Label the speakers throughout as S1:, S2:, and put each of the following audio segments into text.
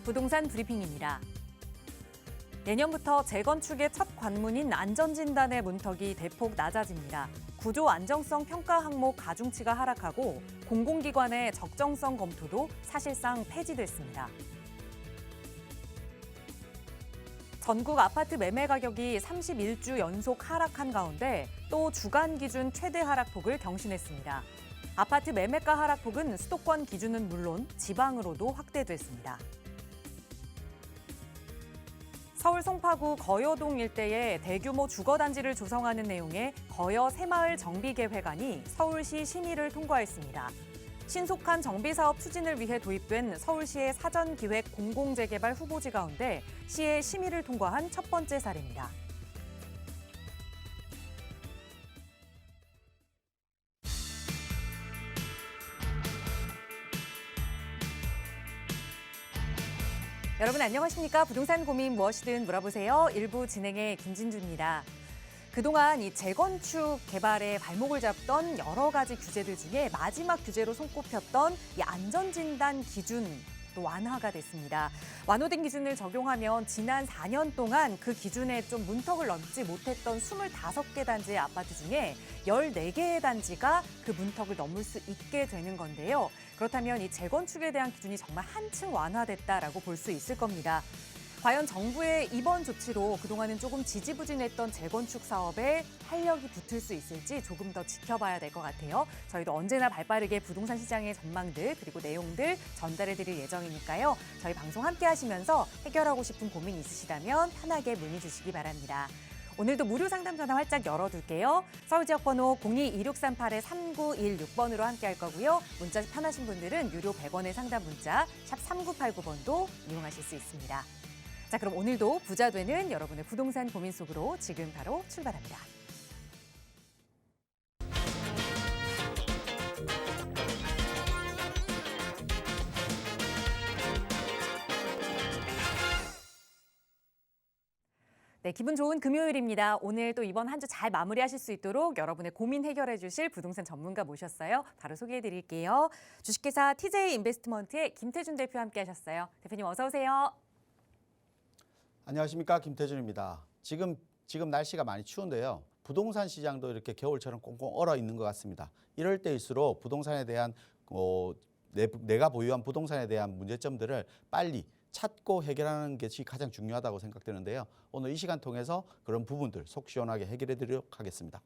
S1: 부동산 브리핑입니다. 내년부터 재건축의 첫 관문인 안전진단의 문턱이 대폭 낮아집니다. 구조 안정성 평가 항목 가중치가 하락하고 공공기관의 적정성 검토도 사실상 폐지됐습니다. 전국 아파트 매매 가격이 31주 연속 하락한 가운데 또 주간 기준 최대 하락폭을 경신했습니다. 아파트 매매가 하락폭은 수도권 기준은 물론 지방으로도 확대됐습니다. 서울 송파구 거여동 일대에 대규모 주거단지를 조성하는 내용의 거여 새마을 정비계획안이 서울시 심의를 통과했습니다. 신속한 정비사업 추진을 위해 도입된 서울시의 사전기획 공공재개발 후보지 가운데 시의 심의를 통과한 첫 번째 사례입니다. 여러분 안녕하십니까? 부동산 고민 무엇이든 물어보세요. 1부 진행의 김진주입니다. 그동안 이 재건축 개발에 발목을 잡던 여러 가지 규제들 중에 마지막 규제로 손꼽혔던 이 안전진단 기준 또 완화가 됐습니다. 완화된 기준을 적용하면 지난 4년 동안 그 기준에 좀 문턱을 넘지 못했던 25개 단지의 아파트 중에 14개의 단지가 그 문턱을 넘을 수 있게 되는 건데요. 그렇다면 이 재건축에 대한 기준이 정말 한층 완화됐다라고 볼 수 있을 겁니다. 과연 정부의 이번 조치로 그동안은 조금 지지부진했던 재건축 사업에 활력이 붙을 수 있을지 조금 더 지켜봐야 될 것 같아요. 저희도 언제나 발빠르게 부동산 시장의 전망들 그리고 내용들 전달해드릴 예정이니까요. 저희 방송 함께 하시면서 해결하고 싶은 고민 있으시다면 편하게 문의 주시기 바랍니다. 오늘도 무료 상담 전화 활짝 열어둘게요. 서울 지역 번호 02-2638-3916번으로 함께 할 거고요. 문자 편하신 분들은 유료 100원의 상담 문자 샵 3989번도 이용하실 수 있습니다. 자, 그럼 오늘도 부자 되는 여러분의 부동산 고민 속으로 지금 바로 출발합니다. 네, 기분 좋은 금요일입니다. 오늘 또 이번 한 주 잘 마무리하실 수 있도록 여러분의 고민 해결해 주실 부동산 전문가 모셨어요. 바로 소개해 드릴게요. 주식회사 TJ 인베스트먼트의 김태준 대표 함께 하셨어요. 대표님 어서 오세요.
S2: 안녕하십니까, 김태준입니다. 지금 날씨가 많이 추운데요. 부동산 시장도 이렇게 겨울처럼 꽁꽁 얼어 있는 것 같습니다. 이럴 때일수록 부동산에 대한 내가 보유한 부동산에 대한 문제점들을 빨리 찾고 해결하는 것이 가장 중요하다고 생각되는데요. 오늘 이 시간 통해서 그런 부분들 속 시원하게 해결해 드리도록 하겠습니다.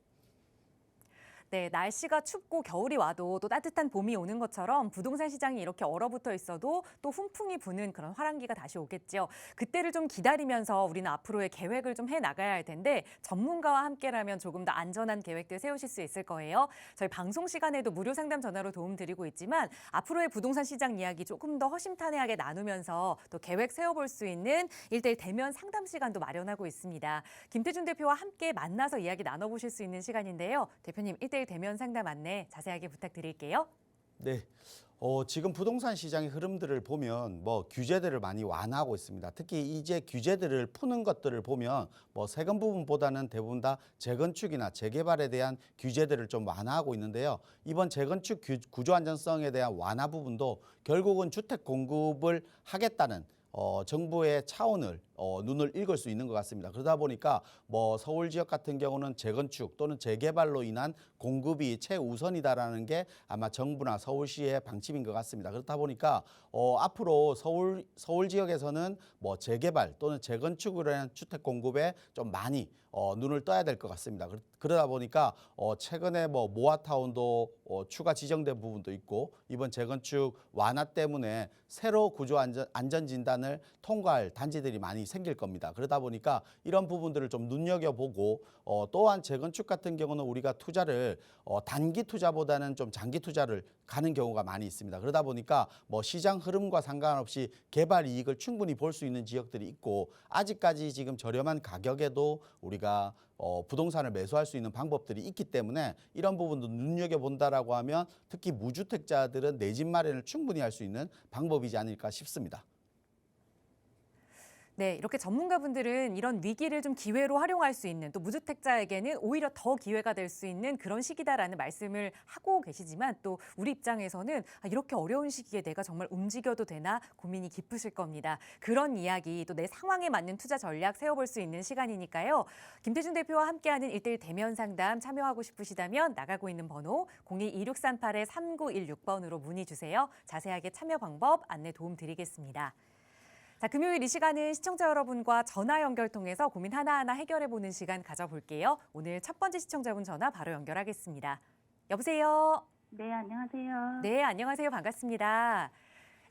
S1: 네, 날씨가 춥고 겨울이 와도 또 따뜻한 봄이 오는 것처럼 부동산 시장이 이렇게 얼어붙어 있어도 또 훈풍이 부는 그런 화랑기가 다시 오겠죠. 그때를 좀 기다리면서 우리는 앞으로의 계획을 좀 해나가야 할 텐데 전문가와 함께라면 조금 더 안전한 계획들 세우실 수 있을 거예요. 저희 방송 시간에도 무료 상담 전화로 도움드리고 있지만 앞으로의 부동산 시장 이야기 조금 더 허심탄회하게 나누면서 또 계획 세워볼 수 있는 1:1 대면 상담 시간도 마련하고 있습니다. 김태준 대표와 함께 만나서 이야기 나눠보실 수 있는 시간인데요. 대표님 1:1 대면 상담 안내 자세하게 부탁드릴게요.
S2: 네. 지금 부동산 시장의 흐름들을 보면 규제들을 많이 완화하고 있습니다. 특히 이제 규제들을 푸는 것들을 보면 세금 부분보다는 대부분 다 재건축이나 재개발에 대한 규제들을 좀 완화하고 있는데요. 이번 재건축 구조 안전성에 대한 완화 부분도 결국은 주택 공급을 하겠다는 정부의 차원을 눈을 읽을 수 있는 것 같습니다. 그러다 보니까 서울 지역 같은 경우는 재건축 또는 재개발로 인한 공급이 최우선이다라는 게 아마 정부나 서울시의 방침인 것 같습니다. 그렇다 보니까 앞으로 서울 지역에서는 재개발 또는 재건축으로 인한 주택 공급에 좀 많이 눈을 떠야 될 것 같습니다. 그러다 보니까 최근에 모아타운도 추가 지정된 부분도 있고 이번 재건축 완화 때문에 새로 구조 안전 진단을 통과할 단지들이 많이 생길 겁니다. 그러다 보니까 이런 부분들을 좀 눈여겨보고 또한 재건축 같은 경우는 우리가 투자를 단기 투자보다는 좀 장기 투자를 가는 경우가 많이 있습니다. 그러다 보니까 시장 흐름과 상관없이 개발 이익을 충분히 볼 수 있는 지역들이 있고 아직까지 지금 저렴한 가격에도 우리가 부동산을 매수할 수 있는 방법들이 있기 때문에 이런 부분도 눈여겨본다라고 하면 특히 무주택자들은 내 집 마련을 충분히 할 수 있는 방법이지 않을까 싶습니다.
S1: 네, 이렇게 전문가분들은 이런 위기를 좀 기회로 활용할 수 있는 또 무주택자에게는 오히려 더 기회가 될 수 있는 그런 시기다라는 말씀을 하고 계시지만 또 우리 입장에서는 이렇게 어려운 시기에 내가 정말 움직여도 되나 고민이 깊으실 겁니다. 그런 이야기 또 내 상황에 맞는 투자 전략 세워볼 수 있는 시간이니까요. 김태준 대표와 함께하는 1:1 대면 상담 참여하고 싶으시다면 나가고 있는 번호 02-2638-3916번으로 문의 주세요. 자세하게 참여 방법 안내 도움 드리겠습니다. 자, 금요일 이 시간은 시청자 여러분과 전화 연결 통해서 고민 하나하나 해결해보는 시간 가져볼게요. 오늘 첫 번째 시청자분 전화 바로 연결하겠습니다. 여보세요?
S3: 네, 안녕하세요.
S1: 네, 안녕하세요. 반갑습니다.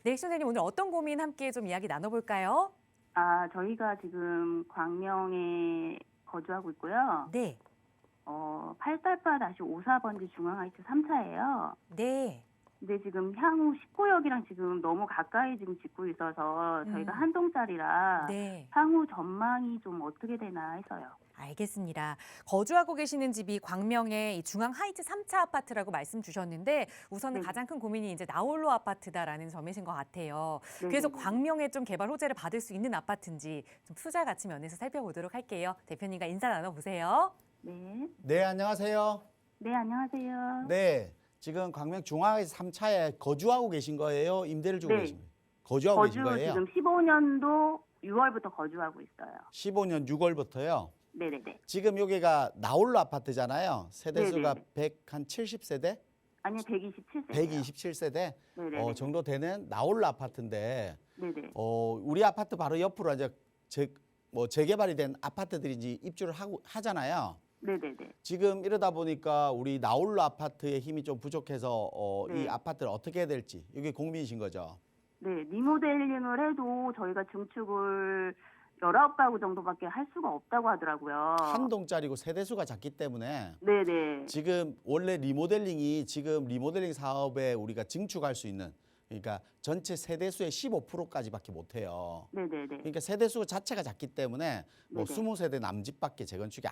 S1: 네, 시청자님 오늘 어떤 고민 함께 좀 이야기 나눠볼까요?
S3: 저희가 지금 광명에 거주하고 있고요.
S1: 네,
S3: 888-54번지 중앙하이트 3차예요.
S1: 네.
S3: 근데 지금 향후 19역이랑 지금 너무 가까이 지금 짓고 있어서 저희가 한 동짜리라
S1: 네.
S3: 향후 전망이 좀 어떻게 되나 해서요.
S1: 알겠습니다. 거주하고 계시는 집이 광명의 이 중앙 하이트 3차 아파트라고 말씀 주셨는데 우선은
S3: 네.
S1: 가장 큰 고민이 이제 나홀로 아파트다라는 점이신 것 같아요.
S3: 네,
S1: 그래서
S3: 네, 네.
S1: 광명에 좀 개발 호재를 받을 수 있는 아파트인지 좀 투자 가치 면에서 살펴보도록 할게요. 대표님과 인사 나눠보세요.
S3: 네.
S2: 네, 안녕하세요.
S3: 네, 안녕하세요.
S2: 네, 지금 광명 중앙에서 3차에 거주하고 계신 거예요? 임대를 주고
S3: 네.
S2: 계신 거예요? 거주하고 계신 거예요?
S3: 지금 15년도 6월부터 거주하고 있어요.
S2: 15년 6월부터요.
S3: 네네네.
S2: 지금 여기가 나홀로 아파트잖아요. 세대수가
S3: 네네네.
S2: 170세대?
S3: 아니요, 127세.
S2: 127세대
S3: 네네네.
S2: 정도 되는 나홀로 아파트인데
S3: 네네.
S2: 우리 아파트 바로 옆으로 이제 재개발이 된 아파트들이 이제 입주를 하잖아요.
S3: 네네네.
S2: 지금 이러다 보니까 우리 나홀로 아파트의 힘이 좀 부족해서 이
S3: 네.
S2: 아파트를 어떻게 해야 될지 이게 고민이신 거죠.
S3: 네, 리모델링을 해도 저희가 증축을 19가구 정도밖에 할 수가 없다고 하더라고요.
S2: 한 동짜리고 세대수가 작기 때문에
S3: 네네.
S2: 지금 원래 리모델링이 지금 리모델링 사업에 우리가 증축할 수 있는 그러니까 전체 세대수의 15%까지밖에 못 해요.
S3: 네네네.
S2: 그러니까 세대수 자체가 작기 때문에 뭐
S3: 네네.
S2: 20세대 남집밖에 재건축이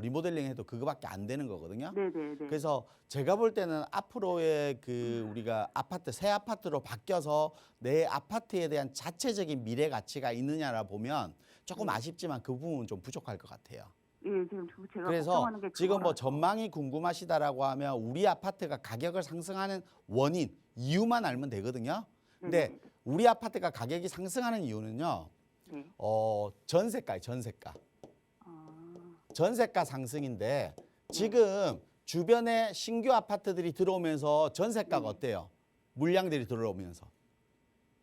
S2: 리모델링 해도 그거밖에 안 되는 거거든요.
S3: 네네네.
S2: 그래서 제가 볼 때는 앞으로의 우리가 새 아파트로 바뀌어서 내 아파트에 대한 자체적인 미래 가치가 있느냐라 보면 조금
S3: 네.
S2: 아쉽지만 그 부분은 좀 부족할 것 같아요.
S3: 예, 지금 제가
S2: 그래서
S3: 걱정하는 게
S2: 지금 뭐
S3: 그거라서.
S2: 전망이 궁금하시다라고 하면 우리 아파트가 가격을 상승하는 원인, 이유만 알면 되거든요. 근데
S3: 네네네.
S2: 우리 아파트가 가격이 상승하는 이유는요.
S3: 네.
S2: 전세가예요, 전세가.
S3: 아,
S2: 전세가 상승인데 지금 주변에 신규 아파트들이 들어오면서 전세가가 어때요? 물량들이 들어오면서.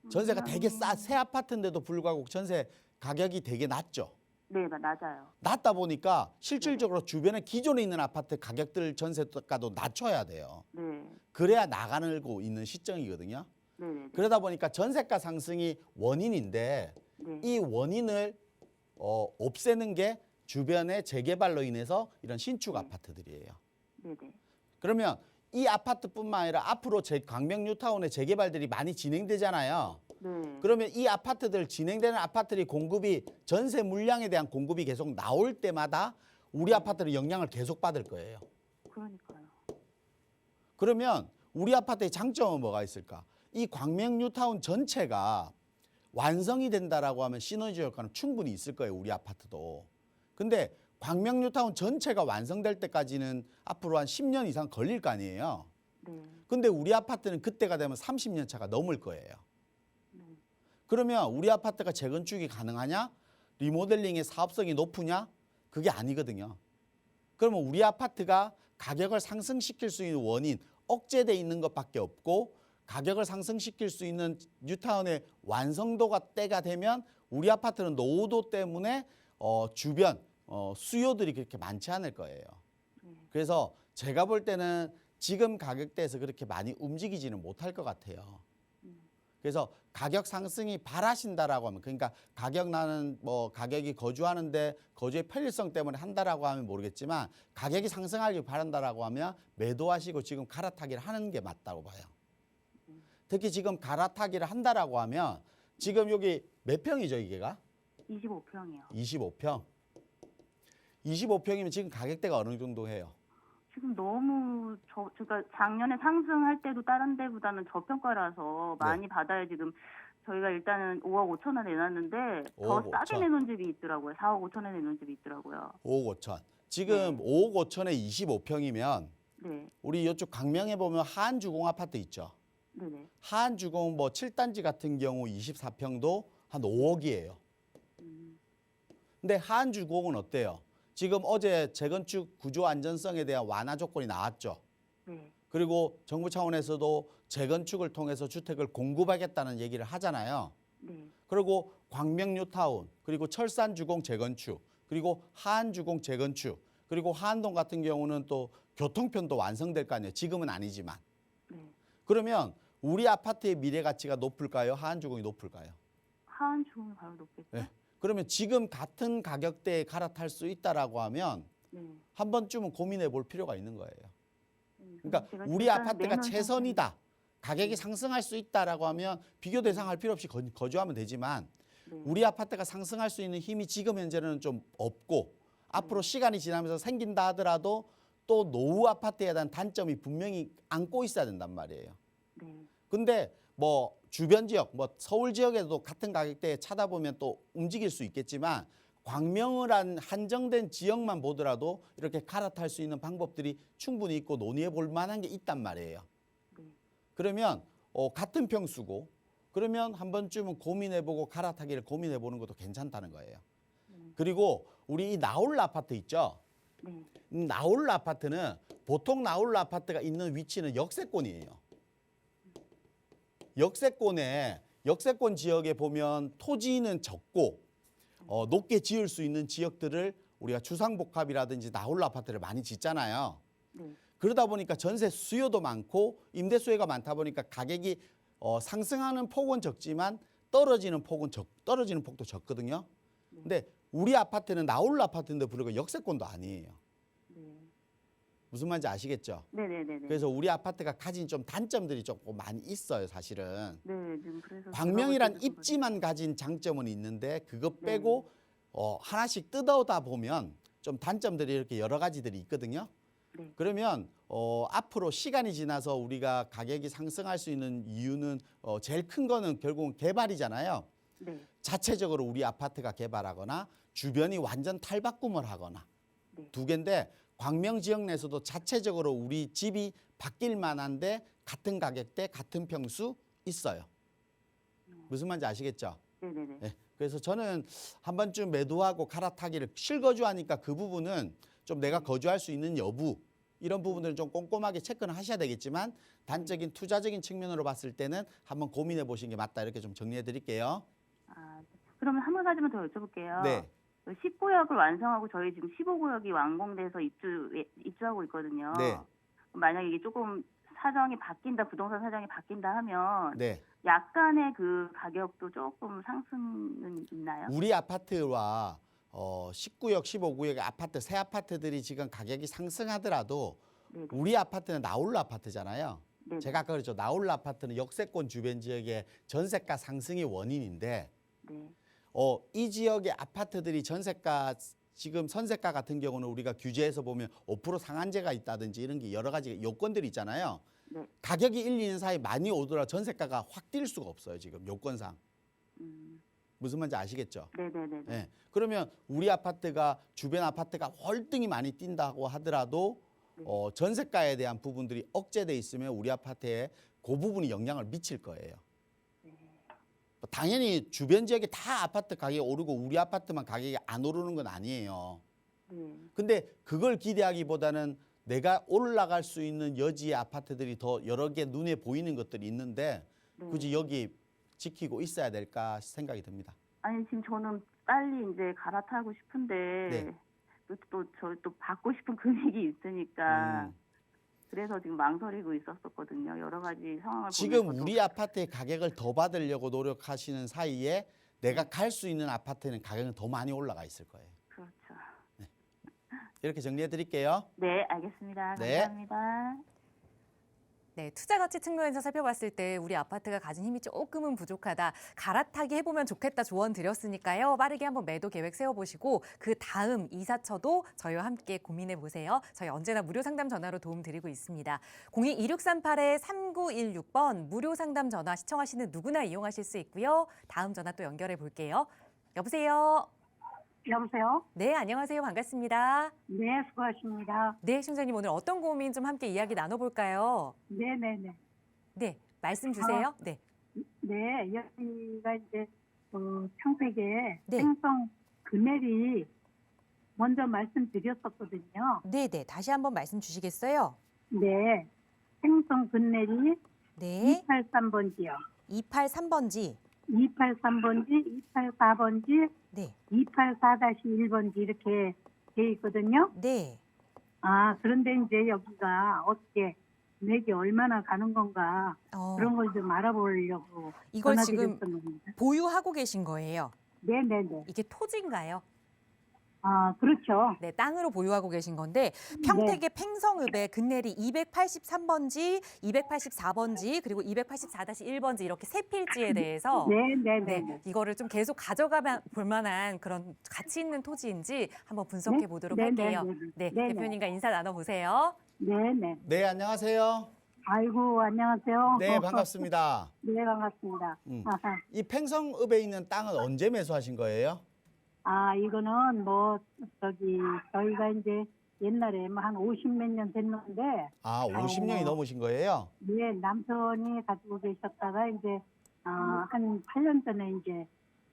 S2: 전세가 되게 새 아파트인데도 불구하고 전세 가격이 되게 낮죠.
S3: 네, 낮아요.
S2: 낮다 보니까 실질적으로 주변에 기존에 있는 아파트 가격들 전세가도 낮춰야 돼요.
S3: 네.
S2: 그래야 나가고 있는 시점이거든요.
S3: 네네네.
S2: 그러다 보니까 전세가 상승이 원인인데
S3: 네.
S2: 이 원인을 없애는 게 주변의 재개발로 인해서 이런 신축 아파트들이에요.
S3: 네네.
S2: 그러면 이 아파트뿐만 아니라 앞으로 광명 뉴타운의 재개발들이 많이 진행되잖아요.
S3: 네.
S2: 그러면 이 아파트들 진행되는 아파트의 공급이 전세 물량에 대한 공급이 계속 나올 때마다 우리 아파트는 영향을 계속 받을 거예요.
S3: 그러니까요.
S2: 그러면 우리 아파트의 장점은 뭐가 있을까? 이 광명 뉴타운 전체가 완성이 된다라고 하면 시너지 효과는 충분히 있을 거예요. 우리 아파트도. 근데 광명 뉴타운 전체가 완성될 때까지는 앞으로 한 10년 이상 걸릴 거 아니에요.
S3: 네.
S2: 근데 우리 아파트는 그때가 되면 30년 차가 넘을 거예요.
S3: 네.
S2: 그러면 우리 아파트가 재건축이 가능하냐? 리모델링의 사업성이 높으냐? 그게 아니거든요. 그러면 우리 아파트가 가격을 상승시킬 수 있는 원인, 억제돼 있는 것밖에 없고 가격을 상승시킬 수 있는 뉴타운의 완성도가 때가 되면 우리 아파트는 노후도 때문에 주변 수요들이 그렇게 많지 않을 거예요. 그래서 제가 볼 때는 지금 가격대에서 그렇게 많이 움직이지는 못할 것 같아요. 그래서 가격 상승이 바라신다라고 하면 그러니까 가격이 거주하는데 거주의 편리성 때문에 한다라고 하면 모르겠지만 가격이 상승하길 바란다라고 하면 매도하시고 지금 갈아타기를 하는 게 맞다고 봐요. 특히 지금 갈아타기를 한다라고 하면 지금 여기 몇 평이죠 이게가?
S3: 25평이요.
S2: 25평. 25평이면 지금 가격대가 어느 정도 해요?
S3: 지금 너무 그러니까 작년에 상승할 때도 다른 데보다는 저평가라서 많이 받아야 지금 저희가 일단은 5억 5천 원에 내놨는데 더
S2: 5억
S3: 싸게
S2: 5천.
S3: 내놓은 집이 있더라고요. 4억 5천에 내놓은 집이 있더라고요.
S2: 5억 5천. 지금
S3: 네.
S2: 5억 5천에 25평이면
S3: 네,
S2: 우리 이쪽 강명에 보면 하안주공 아파트 있죠.
S3: 네네.
S2: 하안주공 뭐 7단지 같은 경우 24평도 한 5억이에요. 근데 하안주공은 어때요? 지금 어제 재건축 구조 안전성에 대한 완화 조건이 나왔죠.
S3: 네,
S2: 그리고 정부 차원에서도 재건축을 통해서 주택을 공급하겠다는 얘기를 하잖아요.
S3: 네,
S2: 그리고 광명 뉴타운, 그리고 철산주공 재건축, 그리고 하안주공 재건축, 그리고 하안동 같은 경우는 또 교통편도 완성될 거 아니에요. 지금은 아니지만.
S3: 네.
S2: 그러면 우리 아파트의 미래 가치가 높을까요? 하안주공이 높을까요?
S3: 하안 좋은 바로 높겠죠.
S2: 네. 그러면 지금 같은 가격대에 갈아탈 수 있다라고 하면
S3: 네.
S2: 한 번쯤은 고민해 볼 필요가 있는 거예요. 그러니까
S3: 제가
S2: 우리
S3: 일단
S2: 아파트가
S3: 내놓은
S2: 최선이다. 가격이 상승할 수 있다라고 하면 비교 대상할 필요 없이 거주하면 되지만
S3: 네.
S2: 우리 아파트가 상승할 수 있는 힘이 지금 현재는 좀 없고 앞으로 시간이 지나면서 생긴다 하더라도 또 노후 아파트에 대한 단점이 분명히 안고 있어야 된단 말이에요.
S3: 네.
S2: 근데 뭐 주변 지역, 뭐 서울 지역에도 같은 가격대에 찾아보면 또 움직일 수 있겠지만 광명을 한 한정된 지역만 보더라도 이렇게 갈아탈 수 있는 방법들이 충분히 있고 논의해 볼 만한 게 있단 말이에요.
S3: 네.
S2: 그러면 같은 평수고 그러면 한 번쯤은 고민해보고 갈아타기를 고민해보는 것도 괜찮다는 거예요. 그리고 우리 이 나홀라 아파트 있죠?
S3: 네.
S2: 나홀라 아파트는 보통 나홀라 아파트가 있는 위치는 역세권이에요. 역세권 지역에 보면 토지는 적고 높게 지을 수 있는 지역들을 우리가 주상복합이라든지 나홀라 아파트를 많이 짓잖아요.
S3: 네.
S2: 그러다 보니까 전세 수요도 많고 임대 수요가 많다 보니까 가격이 상승하는 폭은 적지만 떨어지는 폭도 적거든요. 근데 우리 아파트는 나홀라 아파트인데 불구하고 역세권도 아니에요.
S3: 네.
S2: 무슨 말인지 아시겠죠?
S3: 네네네.
S2: 그래서 우리 아파트가 가진 좀 단점들이 조금 많이 있어요, 사실은.
S3: 네, 지금 그래서
S2: 광명이란
S3: 제가 볼 때도
S2: 입지만 가진 장점은 있는데 그거
S3: 네.
S2: 빼고 하나씩 뜯어다 보면 좀 단점들이 이렇게 여러 가지들이 있거든요.
S3: 네.
S2: 그러면 앞으로 시간이 지나서 우리가 가격이 상승할 수 있는 이유는 제일 큰 거는 결국은 개발이잖아요.
S3: 네.
S2: 자체적으로 우리 아파트가 개발하거나 주변이 완전 탈바꿈을 하거나
S3: 네.
S2: 두 개인데 광명 지역 내에서도 자체적으로 우리 집이 바뀔 만한데 같은 가격대 같은 평수 있어요. 무슨 말인지 아시겠죠?
S3: 네네네.
S2: 네. 그래서 저는 한 번쯤 매도하고 갈아타기를 실거주하니까 그 부분은 좀 내가 거주할 수 있는 여부 이런 부분들은 좀 꼼꼼하게 체크는 하셔야 되겠지만 단적인 투자적인 측면으로 봤을 때는 한번 고민해 보시는 게 맞다 이렇게 좀 정리해 드릴게요.
S3: 아, 그러면 한 가지만 더 여쭤볼게요.
S2: 네.
S3: 10구역을 완성하고 저희 지금 15구역이 완공돼서 입주하고 있거든요.
S2: 네.
S3: 만약에 이게 조금 사정이 바뀐다, 부동산 사정이 바뀐다 하면
S2: 네.
S3: 약간의 그 가격도 조금 상승은 있나요?
S2: 우리 아파트와 19역, 15구역의 아파트, 새 아파트들이 지금 가격이 상승하더라도
S3: 네네.
S2: 우리 아파트는 나홀라 아파트잖아요.
S3: 네네.
S2: 제가 아까 그랬죠. 나홀라 아파트는 역세권 주변 지역의 전세가 상승이 원인인데
S3: 네.
S2: 이 지역의 아파트들이 전세가 지금 선세가 같은 경우는 우리가 규제에서 보면 5% 상한제가 있다든지 이런 게 여러 가지 요건들이 있잖아요.
S3: 네.
S2: 가격이 1, 2년 사이 많이 오더라 전세가가 확 뛸 수가 없어요. 지금 요건상. 무슨 말인지 아시겠죠?
S3: 네네네.
S2: 네. 그러면 우리 아파트가 주변 아파트가 월등히 많이 뛴다고 하더라도 전세가에 대한 부분들이 억제돼 있으면 우리 아파트에 그 부분이 영향을 미칠 거예요. 당연히 주변 지역에 다 아파트 가격이 오르고 우리 아파트만 가격이 안 오르는 건 아니에요.
S3: 네.
S2: 근데 그걸 기대하기보다는 내가 올라갈 수 있는 여지의 아파트들이 더 여러 개 눈에 보이는 것들이 있는데 굳이 여기 지키고 있어야 될까 생각이 듭니다.
S3: 아니 지금 저는 빨리 이제 갈아타고 싶은데
S2: 네.
S3: 또 받고 싶은 금액이 있으니까 그래서 지금 망설이고 있었거든요. 여러 가지 상황을
S2: 지금
S3: 보면서도.
S2: 우리 아파트의 가격을 더 받으려고 노력하시는 사이에 내가 갈 수 있는 아파트는 가격은 더 많이 올라가 있을 거예요.
S3: 그렇죠.
S2: 이렇게 정리해 드릴게요.
S3: 네, 알겠습니다.
S2: 네.
S3: 감사합니다.
S1: 네, 투자 가치 측면에서 살펴봤을 때 우리 아파트가 가진 힘이 조금은 부족하다. 갈아타기 해보면 좋겠다 조언 드렸으니까요. 빠르게 한번 매도 계획 세워보시고 그 다음 이사처도 저희와 함께 고민해 보세요. 저희 언제나 무료 상담 전화로 도움 드리고 있습니다. 02-2638-3916번 무료 상담 전화 시청하시는 누구나 이용하실 수 있고요. 다음 전화 또 연결해 볼게요. 여보세요.
S4: 여보세요?
S1: 네, 안녕하세요. 반갑습니다.
S4: 네, 수고하십니다.
S1: 네, 시청자님 오늘 어떤 고민 좀 함께 이야기 나눠볼까요?
S4: 네네네.
S1: 네, 말씀 주세요. 네.
S4: 네, 여기가 이제 평택에
S1: 네.
S4: 생성 그네리 먼저 말씀드렸었거든요.
S1: 네, 네. 다시 한번 말씀 주시겠어요?
S4: 네, 생성 그네리
S1: 네.
S4: 283번지요.
S1: 283번지.
S4: 283번지, 284번지,
S1: 네.
S4: 284-1번지 이렇게 돼 있거든요.
S1: 네.
S4: 아, 그런데 이제 여기가 어떻게 금액이 얼마나 가는 건가 그런 걸 좀 알아보려고
S1: 이걸 지금
S4: 전화드렸었는데.
S1: 보유하고 계신 거예요.
S4: 네네네.
S1: 이게 토지인가요?
S4: 아, 그렇죠.
S1: 네, 땅으로 보유하고 계신 건데 평택의 팽성읍에 근내리 283번지, 284번지, 그리고 284-1번지 이렇게 세 필지에 대해서
S4: 네네네.
S1: 네, 이거를 좀 계속 가져가 볼 만한 그런 가치 있는 토지인지 한번 분석해 보도록
S4: 네,
S1: 할게요.
S4: 네,
S1: 네,
S4: 네, 네.
S1: 대표님과 인사 나눠보세요.
S4: 네네.
S2: 네, 안녕하세요.
S4: 아이고, 안녕하세요.
S2: 네, 반갑습니다.
S4: 네, 반갑습니다. 아하.
S2: 이 팽성읍에 있는 땅은 언제 매수하신 거예요?
S4: 아, 이거는 저희가 이제 옛날에 한 50몇 년 됐는데,
S2: 아, 50년이 넘으신 거예요?
S4: 예, 남편이 가지고 계셨다가 이제, 한 8년 전에 이제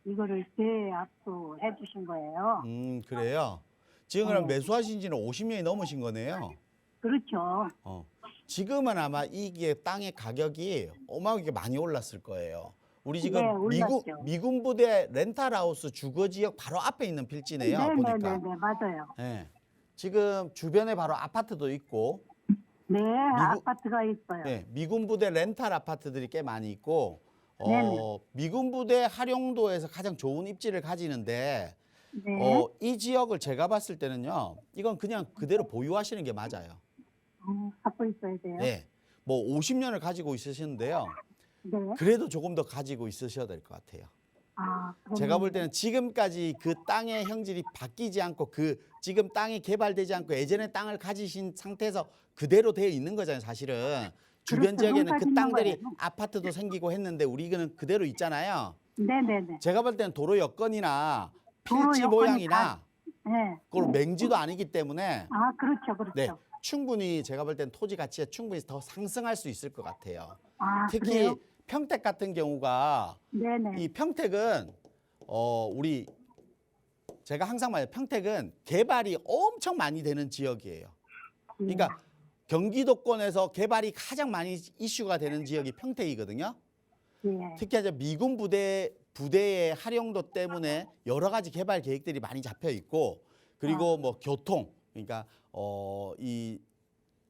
S4: 이거를 재압수해 주신 거예요.
S2: 그래요. 지금 그럼 매수하신 지는 50년이 넘으신 거네요.
S4: 그렇죠.
S2: 지금은 아마 이게 땅의 가격이 어마어마하게 많이 올랐을 거예요. 우리 지금
S4: 네, 올랐죠.
S2: 미군 부대 렌탈하우스 주거 지역 바로 앞에 있는 필지네요. 보니까.
S4: 네네네, 맞아요.
S2: 네. 지금 주변에 바로 아파트도 있고,
S4: 네, 아파트가 있어요.
S2: 네, 미군 부대 렌탈 아파트들이 꽤 많이 있고,
S4: 네네.
S2: 미군 부대 활용도에서 가장 좋은 입지를 가지는데,
S4: 네.
S2: 이 지역을 제가 봤을 때는요, 이건 그냥 그대로 보유하시는 게 맞아요.
S4: 갖고 있어야 돼요.
S2: 네. 뭐 50년을 가지고 있으시는데요.
S4: 네.
S2: 그래도 조금 더 가지고 있으셔야 될 것 같아요. 제가 볼 때는 지금까지 그 땅의 형질이 바뀌지 않고 지금 땅이 개발되지 않고 예전에 땅을 가지신 상태에서 그대로 되어 있는 거잖아요, 사실은. 주변
S4: 그렇죠.
S2: 지역에는 그
S4: 농사
S2: 땅들이
S4: 짓는 거예요.
S2: 아파트도 생기고 했는데 우리는 그대로 있잖아요.
S4: 네네네.
S2: 제가 볼 때는 도로 여건이나
S4: 도로
S2: 필지
S4: 여건이
S2: 모양이나
S4: 네.
S2: 그걸 맹지도 아니기 때문에
S4: 그렇죠, 그렇죠.
S2: 네, 충분히 제가 볼 때는 토지 가치가 충분히 더 상승할 수 있을 것 같아요. 특히
S4: 그래요?
S2: 평택 같은 경우가
S4: 네네.
S2: 이 평택은 제가 항상 말해요. 평택은 개발이 엄청 많이 되는 지역이에요. 그러니까 경기도권에서 개발이 가장 많이 이슈가 되는 지역이 평택이거든요.
S4: 예.
S2: 특히 이제 미군 부대의 활용도 때문에 여러 가지 개발 계획들이 많이 잡혀 있고, 그리고 뭐 교통, 그러니까 이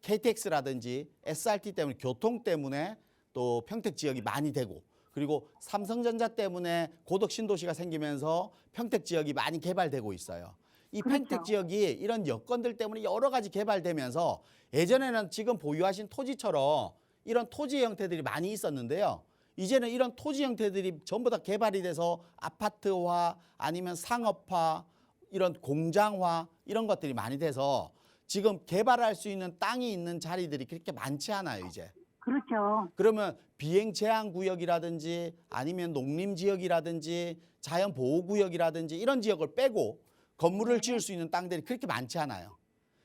S2: KTX라든지 SRT 때문에 교통 때문에 또 평택 지역이 많이 되고, 그리고 삼성전자 때문에 고덕 신도시가 생기면서 평택 지역이 많이 개발되고 있어요. 이
S4: 그렇죠.
S2: 평택 지역이 이런 여건들 때문에 여러 가지 개발되면서 예전에는 지금 보유하신 토지처럼 이런 토지 형태들이 많이 있었는데요. 이제는 이런 토지 형태들이 전부 다 개발이 돼서 아파트화 아니면 상업화, 이런 공장화 이런 것들이 많이 돼서 지금 개발할 수 있는 땅이 있는 자리들이 그렇게 많지 않아요, 이제.
S4: 그렇죠.
S2: 그러면 비행 제한 구역이라든지 아니면 농림 지역이라든지 자연 보호 구역이라든지 이런 지역을 빼고 건물을 지을 수 있는 땅들이 그렇게 많지 않아요.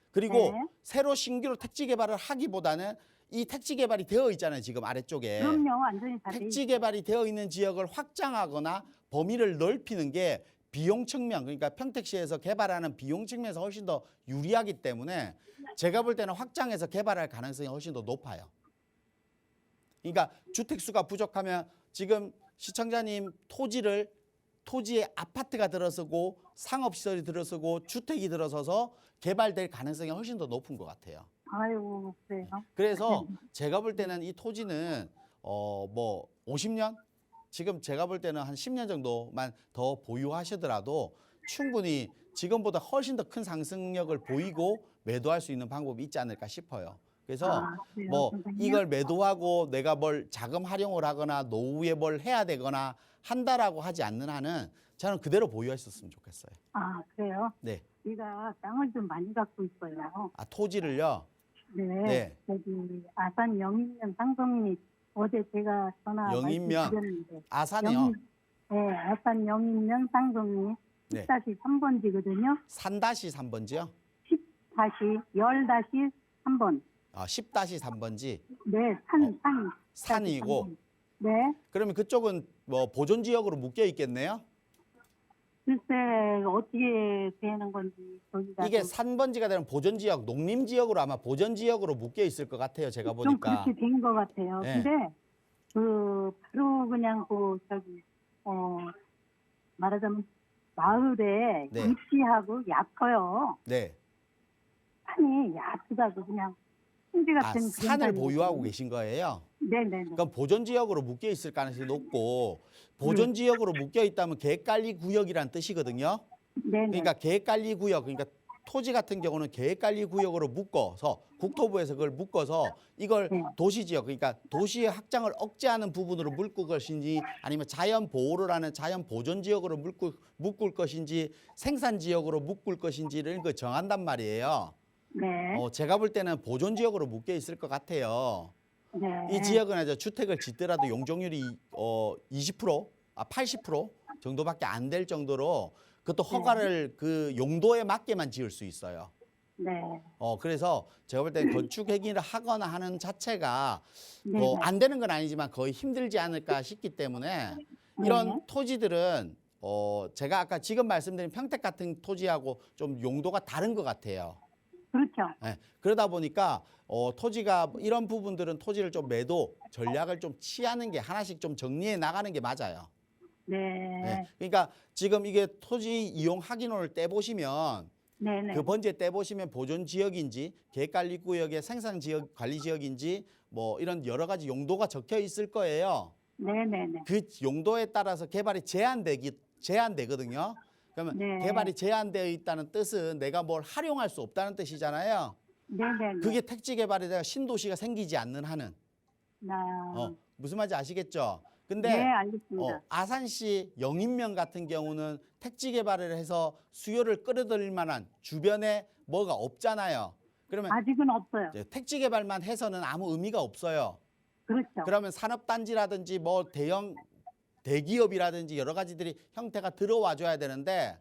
S2: 그리고
S4: 네.
S2: 새로 신규로 택지 개발을 하기보다는 이 택지 개발이 되어 있잖아요, 지금 아래쪽에.
S4: 그럼요, 완전히 다 돼
S2: 택지
S4: 있죠.
S2: 개발이 되어 있는 지역을 확장하거나 범위를 넓히는 게 비용 측면, 그러니까 평택시에서 개발하는 비용 측면에서 훨씬 더 유리하기 때문에 제가 볼 때는 확장해서 개발할 가능성이 훨씬 더 높아요. 그러니까 주택수가 부족하면 지금 시청자님 토지에 아파트가 들어서고 상업시설이 들어서고 주택이 들어서서 개발될 가능성이 훨씬 더 높은 것 같아요.
S4: 아이고, 그래요.
S2: 그래서 제가 볼 때는 이 토지는 뭐 50년? 지금 제가 볼 때는 한 10년 정도만 더 보유하시더라도 충분히 지금보다 훨씬 더 큰 상승력을 보이고 매도할 수 있는 방법이 있지 않을까 싶어요. 그래서
S4: 그래요,
S2: 뭐
S4: 선생님?
S2: 이걸 매도하고 내가 뭘 자금 활용을 하거나 노후에 뭘 해야 되거나 한다라고 하지 않는 한은 저는 그대로 보유했었으면 좋겠어요.
S4: 아, 그래요?
S2: 네.
S4: 제가 땅을 좀 많이 갖고 있어요.
S2: 아, 토지를요.
S4: 네.
S2: 네.
S4: 저기 아산 영인면 상동리 어제 제가 전화
S2: 영인면.
S4: 말씀드렸는데
S2: 아산이요.
S4: 네, 아산 영인면 상동리
S2: 네.
S4: 10-3번지거든요.
S2: 3-3번지요.
S4: 10-10-3번.
S2: 아, 10-3번지.
S4: 네,
S2: 산이고.
S4: 네.
S2: 그러면 그쪽은 뭐 보존 지역으로 묶여 있겠네요.
S4: 글쎄 어떻게 되는 건지 저기가
S2: 이게
S4: 좀,
S2: 산번지가 되는 보존 지역, 농림 지역으로 아마 보존 지역으로 묶여 있을 것 같아요. 제가
S4: 좀
S2: 보니까.
S4: 그렇게 된 것 같아요.
S2: 네.
S4: 근데 그 바로 그냥 그 저기 말하자면 마을에
S2: 네.
S4: 입지하고 얕아요.
S2: 네.
S4: 산이 얕다고 그냥 홍지
S2: 아,
S4: 같은 그런
S2: 산을
S4: 산이거든요.
S2: 보유하고 계신 거예요.
S4: 네네네.
S2: 그럼 보존 지역으로 묶여 있을 가능성이 높고 보존 지역으로 묶여 있다면 계획관리 구역이란 뜻이거든요.
S4: 네네.
S2: 그러니까 계획관리 구역, 그러니까 토지 같은 경우는 계획관리 구역으로 묶어서 국토부에서 그걸 묶어서 이걸
S4: 네.
S2: 도시 지역, 그러니까 도시의 확장을 억제하는 부분으로 묶을 것인지 아니면 자연 보호를 하는 자연 보존 지역으로 묶을 것인지 생산 지역으로 묶을 것인지를 그 정한단 말이에요.
S4: 네.
S2: 제가 볼 때는 보존 지역으로 묶여 있을 것 같아요.
S4: 네.
S2: 이 지역은 이제 주택을 짓더라도 용적률이 20%, 80% 정도밖에 안 될 정도로 그것도 허가를 그 용도에 맞게만 지을 수 있어요.
S4: 네.
S2: 그래서 제가 볼 때 건축 행위를 하거나 하는 자체가
S4: 네.
S2: 안 되는 건 아니지만 거의 힘들지 않을까 싶기 때문에 이런
S4: 네.
S2: 토지들은 제가 아까 지금 말씀드린 평택 같은 토지하고 좀 용도가 다른 것 같아요.
S4: 그렇죠.
S2: 네, 그러다 보니까 토지가 이런 부분들은 토지를 좀 매도 전략을 좀 취하는 게 하나씩 좀 정리해 나가는 게 맞아요.
S4: 네.
S2: 네, 그러니까 지금 이게 토지 이용 확인호를 떼보시면
S4: 네네.
S2: 그 번지에 떼보시면 보존 지역인지 계획관리 구역의 생산 지역 관리 지역인지 뭐 이런 여러 가지 용도가 적혀 있을 거예요.
S4: 네네네.
S2: 그 용도에 따라서 개발이 제한되거든요. 그러면
S4: 네.
S2: 개발이 제한되어 있다는 뜻은 내가 뭘 활용할 수 없다는 뜻이잖아요.
S4: 네네네.
S2: 그게 택지 개발에 대한 신도시가 생기지 않는 한은 무슨 말인지 아시겠죠? 근데
S4: 네, 알겠습니다.
S2: 아산시 영인면 같은 경우는 택지 개발을 해서 수요를 끌어들일 만한 주변에 뭐가 없잖아요. 그러면
S4: 아직은 없어요.
S2: 이제 택지 개발만 해서는 아무 의미가 없어요.
S4: 그렇죠.
S2: 그러면 산업단지라든지 뭐 대기업이라든지 여러 가지들이 형태가 들어와 줘야 되는데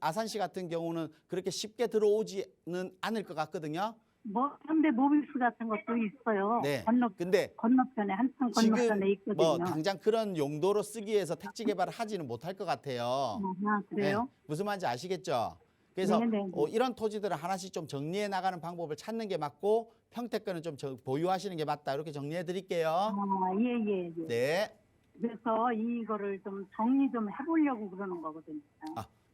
S2: 아산시 같은 경우는 그렇게 쉽게 들어오지는 않을 것 같거든요.
S4: 뭐 현대 모빌스 같은 것도 있어요.
S2: 네.
S4: 건너편에 한참
S2: 지금
S4: 건너편에 있거든요.
S2: 뭐 당장 그런 용도로 쓰기 위해서 택지 개발을 하지는 못할 것 같아요.
S4: 아, 그래요?
S2: 네, 무슨 말인지 아시겠죠? 그래서
S4: 네네.
S2: 이런 토지들을 하나씩 좀 정리해 나가는 방법을 찾는 게 맞고 평택 거는 좀 보유하시는 게 맞다. 이렇게 정리해 드릴게요.
S4: 아, 예.
S2: 네.
S4: 그래서 이거를 좀 정리 좀 해보려고 그러는 거거든요.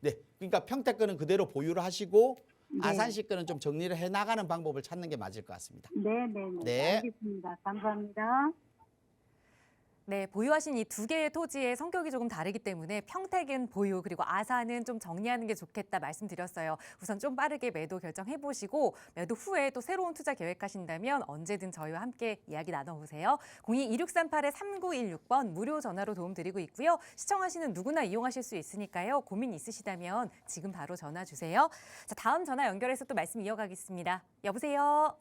S2: 네. 그러니까 평택 거는 그대로 보유를 하시고
S4: 네.
S2: 아산시 거는 좀 정리를 해 나가는 방법을 찾는 게 맞을 것 같습니다.
S4: 네네네.
S2: 네.
S4: 알겠습니다. 감사합니다.
S1: 네, 보유하신 이 두 개의 토지의 성격이 조금 다르기 때문에 평택은 보유 그리고 아산은 좀 정리하는 게 좋겠다 말씀드렸어요. 우선 좀 빠르게 매도 결정해보시고 매도 후에 또 새로운 투자 계획하신다면 언제든 저희와 함께 이야기 나눠보세요. 02-2638-3916번 무료 전화로 도움드리고 있고요. 시청하시는 누구나 이용하실 수 있으니까요. 고민 있으시다면 지금 바로 전화 주세요. 자, 다음 전화 연결해서 또 말씀 이어가겠습니다. 여보세요?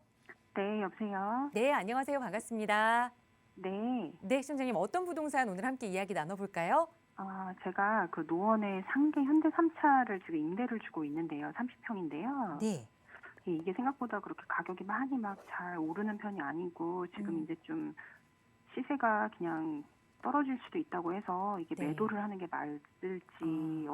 S3: 네, 여보세요.
S1: 네, 안녕하세요. 반갑습니다.
S3: 네.
S1: 네, 시청자님 어떤 부동산 오늘 함께 이야기 나눠볼까요?
S3: 제가 그 노원의 상계 현대 3차를 지금 임대를 주고 있는데요. 30평인데요.
S1: 네.
S3: 이게 생각보다 그렇게 가격이 많이 막 잘 오르는 편이 아니고 지금 이제 좀 시세가 그냥 떨어질 수도 있다고 해서 이게
S1: 네.
S3: 매도를 하는 게 맞을지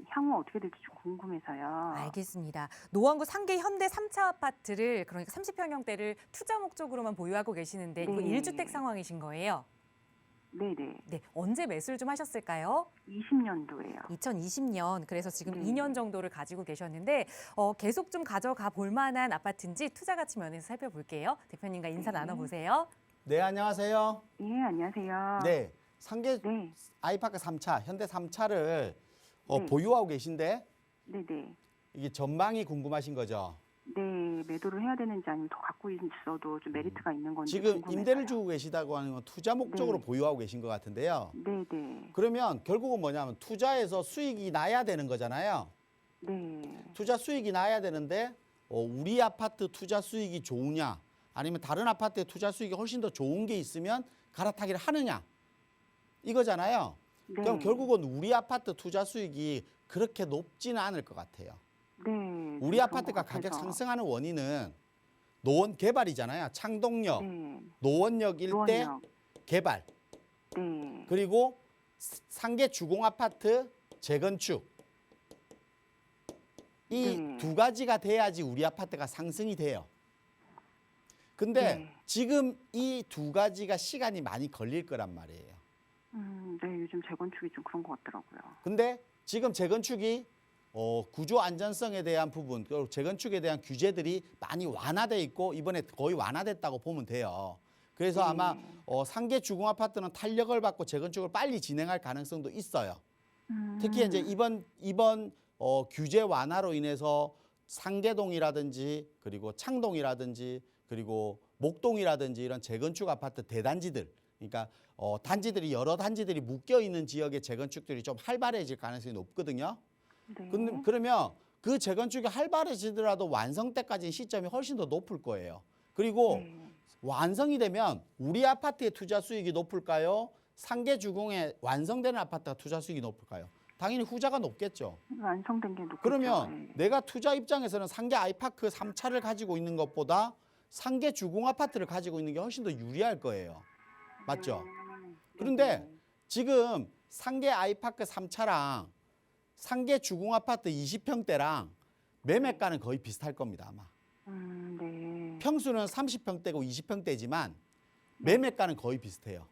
S3: 향후 어떻게 될지 좀 궁금해서요.
S1: 알겠습니다. 노원구 상계 현대 3차 아파트를 그러니까 30평형대를 투자 목적으로만 보유하고 계시는데 이거
S3: 네.
S1: 1주택 상황이신 거예요?
S3: 네네.
S1: 네. 언제 매수를 좀 하셨을까요?
S3: 20년도예요.
S1: 2020년. 그래서 지금
S3: 네.
S1: 2년 정도를 가지고 계셨는데 계속 좀 가져가 볼 만한 아파트인지 투자 가치 면에서 살펴볼게요. 대표님과 인사
S3: 네.
S1: 나눠보세요.
S2: 네, 안녕하세요.
S3: 예, 안녕하세요.
S2: 네. 상계
S3: 네.
S2: 아이파크 3차, 현대 3차를
S3: 네.
S2: 보유하고 계신데
S3: 네네.
S2: 이게 전망이 궁금하신 거죠?
S3: 네, 매도를 해야 되는지 아니면 더 갖고 있어도 좀 메리트가 있는 건지
S2: 지금
S3: 궁금해서요.
S2: 임대를 주고 계시다고 하는 건 투자 목적으로
S3: 네.
S2: 보유하고 계신 것 같은데요.
S3: 네, 네.
S2: 그러면 결국은 뭐냐면 투자해서 수익이 나야 되는 거잖아요.
S3: 네.
S2: 투자 수익이 나야 되는데 우리 아파트 투자 수익이 좋으냐 아니면 다른 아파트의 투자 수익이 훨씬 더 좋은 게 있으면 갈아타기를 하느냐 이거잖아요.
S3: 네.
S2: 그럼 결국은 우리 아파트 투자 수익이 그렇게 높지는 않을 것 같아요.
S3: 네.
S2: 우리
S3: 그런
S2: 아파트가
S3: 것
S2: 가격
S3: 같아서.
S2: 상승하는 원인은 노원 개발이잖아요. 창동역,
S3: 네.
S2: 노원역 일대
S3: 노원역.
S2: 개발,
S3: 네.
S2: 그리고 상계 주공 아파트 재건축. 이
S3: 네.
S2: 두 가지가 돼야지 우리 아파트가 상승이 돼요. 근데
S3: 네.
S2: 지금 이 두 가지가 시간이 많이 걸릴 거란 말이에요.
S3: 네, 요즘 재건축이 좀 그런 것 같더라고요.
S2: 근데 지금 재건축이 구조 안전성에 대한 부분, 그리고 재건축에 대한 규제들이 많이 완화돼 있고 이번에 거의 완화됐다고 보면 돼요. 그래서 아마 상계 주공 아파트는 탄력을 받고 재건축을 빨리 진행할 가능성도 있어요. 특히 이제 이번 규제 완화로 인해서 상계동이라든지 그리고 창동이라든지 그리고 목동이라든지 이런 재건축 아파트 대단지들, 그러니까 단지들이 여러 단지들이 묶여 있는 지역의 재건축들이 좀 활발해질 가능성이 높거든요.
S3: 네.
S2: 그러면 그 재건축이 활발해지더라도 완성 때까지 시점이 훨씬 더 높을 거예요. 그리고
S3: 네.
S2: 완성이 되면 우리 아파트의 투자 수익이 높을까요? 상계 주공에 완성되는 아파트가 투자 수익이 높을까요? 당연히 후자가 높겠죠.
S3: 완성된 게 높겠죠.
S2: 그러면
S3: 네.
S2: 내가 투자 입장에서는 상계 아이파크 3차를 가지고 있는 것보다 상계 주공 아파트를 가지고 있는 게 훨씬 더 유리할 거예요. 맞죠? 그런데 지금 상계 아이파크 3차랑 상계 주공 아파트 20평대랑 매매가는 거의 비슷할 겁니다, 아마.
S3: 네.
S2: 평수는 30평대고 20평대지만 매매가는 거의 비슷해요.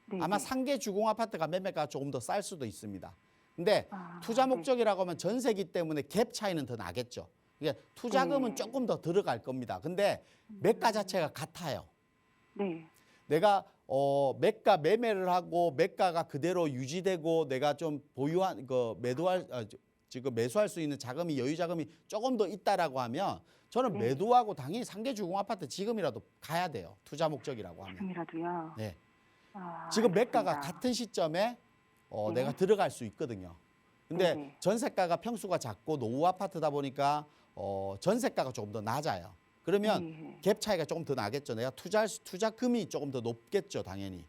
S3: 네.
S2: 아마
S3: 네.
S2: 상계 주공 아파트가 매매가가 조금 더 쌀 수도 있습니다. 근데
S3: 아,
S2: 투자
S3: 네.
S2: 목적이라고 하면 전세기 때문에 갭 차이는 더 나겠죠. 그러니까 투자금은
S3: 네.
S2: 조금 더 들어갈 겁니다. 근데 매가 자체가 같아요.
S3: 네.
S2: 내가 매가 매매를 하고 매가가 그대로 유지되고 내가 좀 보유한 지금 매수할 수 있는 자금이 여유 자금이 조금 더 있다라고 하면 저는
S3: 네.
S2: 매도하고 당연히 상계 주공 아파트 지금이라도 가야 돼요. 투자 목적이라고 하면.
S3: 지금이라도요.
S2: 네.
S3: 아,
S2: 지금
S3: 알겠습니다.
S2: 매가가 같은 시점에
S3: 네.
S2: 내가 들어갈 수 있거든요. 근데
S3: 네네.
S2: 전세가가 평수가 작고 노후 아파트다 보니까 전세가가 조금 더 낮아요. 그러면
S3: 네.
S2: 갭 차이가 조금 더 나겠죠. 내가 투자금이 조금 더 높겠죠, 당연히.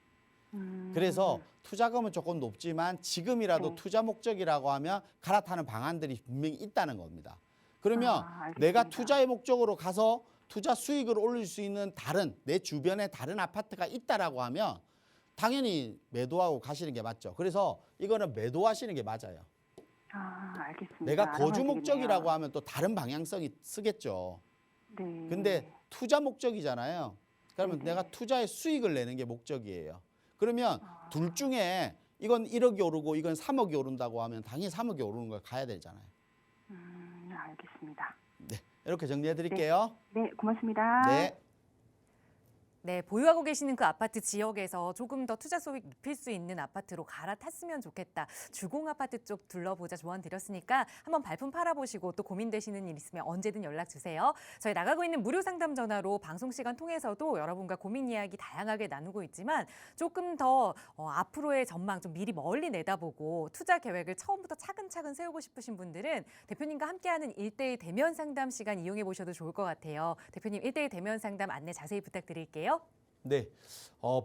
S3: 음.
S2: 그래서 투자금은 조금 높지만 지금이라도
S3: 네.
S2: 투자 목적이라고 하면 갈아타는 방안들이 분명히 있다는 겁니다. 그러면
S3: 알겠습니다.
S2: 내가 투자의 목적으로 가서 투자 수익을 올릴 수 있는 내 주변에 다른 아파트가 있다라고 하면 당연히 매도하고 가시는 게 맞죠. 그래서 이거는 매도하시는 게 맞아요.
S3: 알겠습니다.
S2: 내가 거주
S3: 알아봐야
S2: 목적이라고
S3: 되겠네요.
S2: 하면 또 다른 방향성이 쓰겠죠.
S3: 네.
S2: 근데 투자 목적이잖아요. 그러면
S3: 네네.
S2: 내가 투자의 수익을 내는 게 목적이에요. 그러면 둘 중에 이건 1억이 오르고 이건 3억이 오른다고 하면 당연히 3억이 오르는 걸 가야 되잖아요.
S3: 알겠습니다.
S2: 네, 이렇게 정리해 드릴게요.
S3: 네, 고맙습니다.
S2: 네.
S1: 네, 보유하고 계시는 그 아파트 지역에서 조금 더 투자 수익 높일 수 있는 아파트로 갈아탔으면 좋겠다. 주공 아파트 쪽 둘러보자 조언 드렸으니까 한번 발품 팔아보시고 또 고민되시는 일 있으면 언제든 연락 주세요. 저희 나가고 있는 무료 상담 전화로 방송 시간 통해서도 여러분과 고민 이야기 다양하게 나누고 있지만 조금 더 앞으로의 전망 좀 미리 멀리 내다보고 투자 계획을 처음부터 차근차근 세우고 싶으신 분들은 대표님과 함께하는 1:1 대면 상담 시간 이용해 보셔도 좋을 것 같아요. 대표님 1:1 대면 상담 안내 자세히 부탁드릴게요.
S2: 네.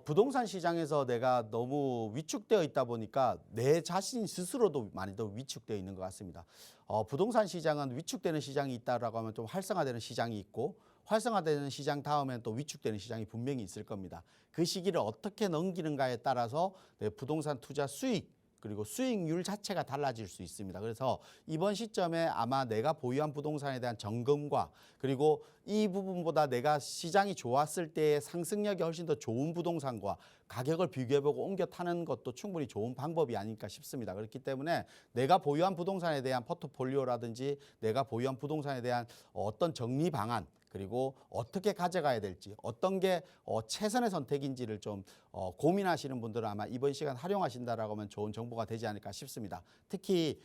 S2: 부동산 시장에서 내가 너무 위축되어 있다 보니까 내 자신 스스로도 많이 더 위축되어 있는 것 같습니다. 부동산 시장은 위축되는 시장이 있다라고 하면 좀 활성화되는 시장이 있고 활성화되는 시장 다음엔 또 위축되는 시장이 분명히 있을 겁니다. 그 시기를 어떻게 넘기는가에 따라서 내 부동산 투자 수익 그리고 수익률 자체가 달라질 수 있습니다. 그래서 이번 시점에 아마 내가 보유한 부동산에 대한 점검과 그리고 이 부분보다 내가 시장이 좋았을 때의 상승력이 훨씬 더 좋은 부동산과 가격을 비교해보고 옮겨 타는 것도 충분히 좋은 방법이 아닐까 싶습니다. 그렇기 때문에 내가 보유한 부동산에 대한 포트폴리오라든지 내가 보유한 부동산에 대한 어떤 정리 방안 그리고 어떻게 가져가야 될지, 어떤 게 최선의 선택인지를 좀 고민하시는 분들은 아마 이번 시간 활용하신다라고 하면 좋은 정보가 되지 않을까 싶습니다. 특히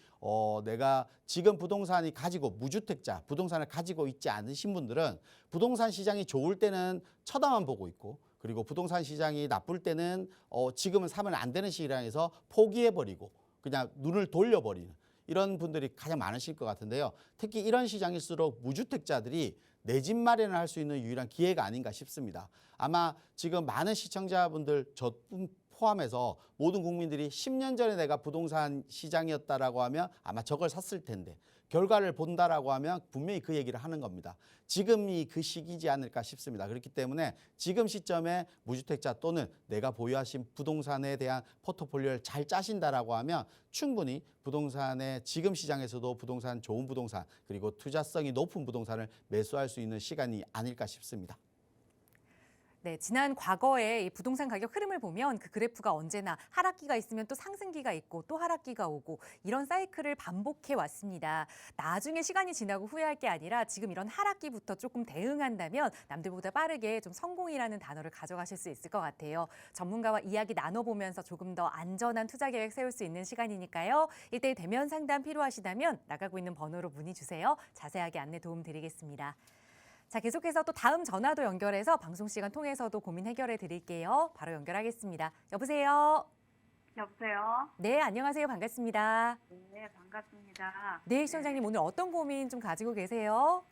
S2: 내가 지금 부동산이 가지고 무주택자, 부동산을 가지고 있지 않으신 분들은 부동산 시장이 좋을 때는 쳐다만 보고 있고, 그리고 부동산 시장이 나쁠 때는 지금은 사면 안 되는 시기라서 포기해버리고 그냥 눈을 돌려버리는 이런 분들이 가장 많으실 것 같은데요. 특히 이런 시장일수록 무주택자들이 내 집 마련을 할 수 있는 유일한 기회가 아닌가 싶습니다. 아마 지금 많은 시청자분들 저 포함해서 모든 국민들이 10년 전에 내가 부동산 시장이었다라고 하면 아마 저걸 샀을 텐데, 결과를 본다라고 하면 분명히 그 얘기를 하는 겁니다. 지금이 그 시기지 않을까 싶습니다. 그렇기 때문에 지금 시점에 무주택자 또는 내가 보유하신 부동산에 대한 포트폴리오를 잘 짜신다라고 하면 충분히 부동산의 지금 시장에서도 부동산, 좋은 부동산, 그리고 투자성이 높은 부동산을 매수할 수 있는 시간이 아닐까 싶습니다.
S1: 네, 지난 과거에 이 부동산 가격 흐름을 보면 그 그래프가 언제나 하락기가 있으면 또 상승기가 있고 또 하락기가 오고 이런 사이클을 반복해 왔습니다. 나중에 시간이 지나고 후회할 게 아니라 지금 이런 하락기부터 조금 대응한다면 남들보다 빠르게 좀 성공이라는 단어를 가져가실 수 있을 것 같아요. 전문가와 이야기 나눠보면서 조금 더 안전한 투자 계획 세울 수 있는 시간이니까요. 1:1 대면 상담 필요하시다면 나가고 있는 번호로 문의 주세요. 자세하게 안내 도움 드리겠습니다. 자, 계속해서 또 다음 전화도 연결해서 방송 시간 통해서도 고민 해결해 드릴게요. 바로 연결하겠습니다. 여보세요?
S5: 여보세요?
S1: 네, 안녕하세요. 반갑습니다.
S5: 네, 반갑습니다.
S1: 네, 시청자님 오늘 어떤 고민 좀 가지고 계세요?